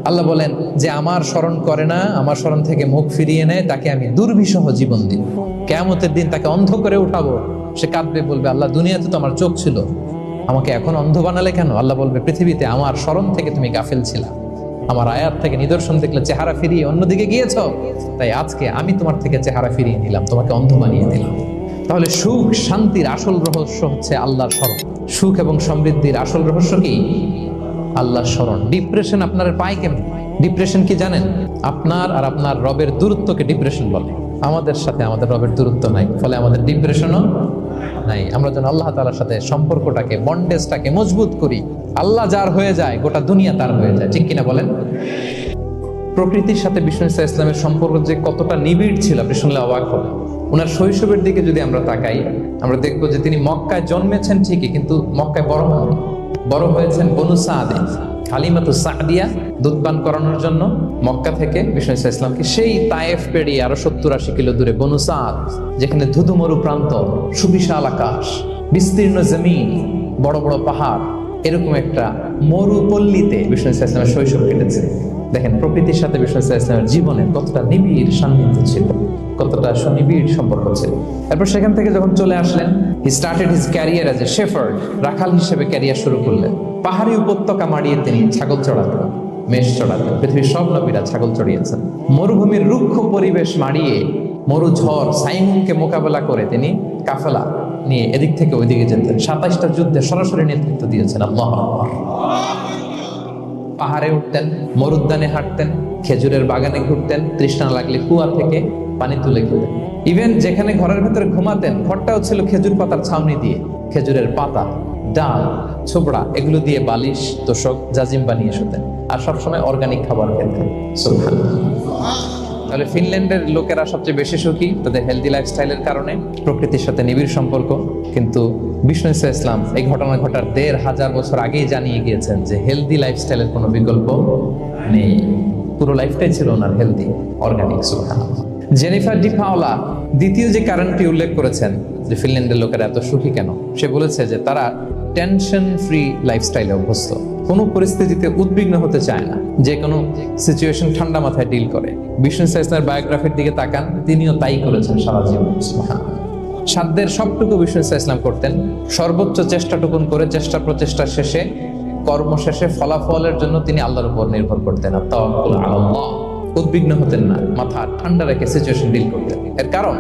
আল্লাহ বলেন যে আমার স্মরণ করে না, আমার স্মরণ থেকে মুখ ফিরিয়ে নেয়, তাকে আমি দুর্বিষহ জীবন দিব। কিয়ামতের দিন তাকে অন্ধ করে উঠাবো। সে কাঁদবে, বলবে আল্লাহ দুনিয়াতে তো আমার চোখ ছিল, আমাকে এখন অন্ধ বানালে কেন? আল্লাহ বলবে পৃথিবীতে আমার স্মরণ থেকে তুমি গাফেল ছিলা, আমার আয়াত থেকে নিদর্শন দেখলে চেহারা ফিরিয়ে অন্যদিকে গিয়েছ, তাই আজকে আমি তোমার থেকে চেহারা ফিরিয়ে নিলাম, তোমাকে অন্ধ বানিয়ে দিলাম। তাহলে সুখ শান্তির আসল রহস্য হচ্ছে আল্লাহর স্মরণ। সুখ এবং সমৃদ্ধির আসল রহস্য কি? আল্লাহর স্মরণ। ডিপ্রেশন আপনার পায় কেমন? ডিপ্রেশন কি জানেন? আপনার আর আপনার রবের দূরত্বকে ডিপ্রেশন বলে। আমাদের সাথে আমাদের রবের দূরত্ব নাই, ফলে আমাদের ডিপ্রেশনও নাই। আমরা যেন আল্লাহ তাআলার সাথে সম্পর্কটাকে, বন্ডেজটাকে মজবুত করি। আল্লাহ যার হয়ে যায়, গোটা দুনিয়া তার হয়ে যায়। ঠিক কিনা বলেন? প্রকৃতির সাথে বিষ্ণু ইসলামের সম্পর্ক যে কতটা নিবিড় ছিল আপনি শুনলে অবাক হবেন। ওনার শৈশবের দিকে যদি আমরা তাকাই, আমরা দেখবো যে তিনি মক্কায় জন্মেছেন ঠিকই, কিন্তু মক্কায় বড় হননি। বড় হয়েছেন বনু সাদে, হালিমাতু সাদিয়া দুধ পান করানোর জন্য মক্কা থেকে বিষ্ণু ইসলামকে সেই তায়েফ পেরিয়ে আরো 70-80 কিলো দূরে বনু সাদ, যেখানে ধুধু মরু প্রান্ত, সুবিশাল আকাশ, বিস্তীর্ণ জমিন, বড় বড় পাহাড়, এরকম একটা মরুপল্লীতে বিষ্ণু ইসলামের শৈশব কেটেছে। দেখেন প্রকৃতির সাথে বিষ্ণু ইসলামের জীবনে কতটা নিবিড় সান্নিধ্য ছিল, কতটা সুনিবিড় সম্পর্ক ছিল। এরপর সেখান থেকে যখন চলে আসলেন, he started his career as a shepherd, রাখাল হিসেবে ক্যারিয়ার শুরু করলেন। পাহাড়ি উপত্যকা মাড়িয়ে তিনি ছাগল চড়াতেন, মেষ চড়াতেন। পৃথিবীর সব নবীরা ছাগল চড়িয়েছেন। মরুভূমির রুক্ষ পরিবেশ মাড়িয়ে মরু ঝড় সাইমুনকে মোকাবেলা করে তিনি কাফেলা নিয়ে এদিক থেকে ওইদিকে যেতেন। 27টা যুদ্ধে সরাসরি নেতৃত্ব দিয়েছেন। আল্লাহু আকবার। পাহাড়ে উঠতেন, মরুদ্যানে হাঁটতেন, খেজুরের বাগানে ঘুরতেন, তৃষ্ণা লাগলে কুয়া থেকে পানি তুলে খেতেন। ইভেন যেখানে ঘরের ভেতরে ঘুমাতেন, ঘরটাও ছিল খেজুর পাতার ছাউনি দিয়ে, খেজুরের পাতা, ডাল, ছোবড়া এগুলো দিয়ে বালিশ, তোশক, জাজিম বানিয়ে শুতেন। আর সবসময় অর্গানিক খাবার খেতেন। সুবহানাল্লাহ। তাহলে ফিনল্যান্ডের লোকেরা সবচেয়ে বেশি সুখী তাদের হেলদি লাইফস্টাইলের কারণে, প্রকৃতির সাথে নিবিড় সম্পর্ক। কিন্তু বিষ্ণু ইসলাম এই ঘটনা ঘটার 1500 বছর আগেই জানিয়ে গিয়েছেন যে হেলদি লাইফস্টাইলের কোনো বিকল্প নেই। পুরো লাইফটাই ছিল ওনার হেলদি, অর্গানিক। সুবহানাল্লাহ। জেনিফার ডি পাওলা দ্বিতীয় যে কারণটি উল্লেখ করেছেন যে ফিনল্যান্ডের লোকেরা এত সুখী কেন, সে বলেছে যে তারা টেনশন ফ্রি লাইফস্টাইলে অভ্যস্ত, কোনো পরিস্থিতিতে উদ্বিগ্ন হতে চায় না, যে কোনো সিচুয়েশন ঠান্ডা মাথায় ডিল করে। বিষ্ণু ইসলামের বায়োগ্রাফির দিকে তাকান, তিনিও তাই করেছেন সারা জীবন। সাধ্যের সবটুকু বিষ্ণু ইসলাম করতেন, সর্বোচ্চ চেষ্টাটুকুন করে চেষ্টা প্রচেষ্টা শেষে, কর্ম শেষে ফলাফলের জন্য তিনি আল্লাহর উপর নির্ভর করতেন। তাওয়াক্কুল আলাল্লাহ। উদ্বিগ্ন হতেন না, মাথা ঠান্ডা রেখে সিচুয়েশন ডিল করতেন। এর কারণ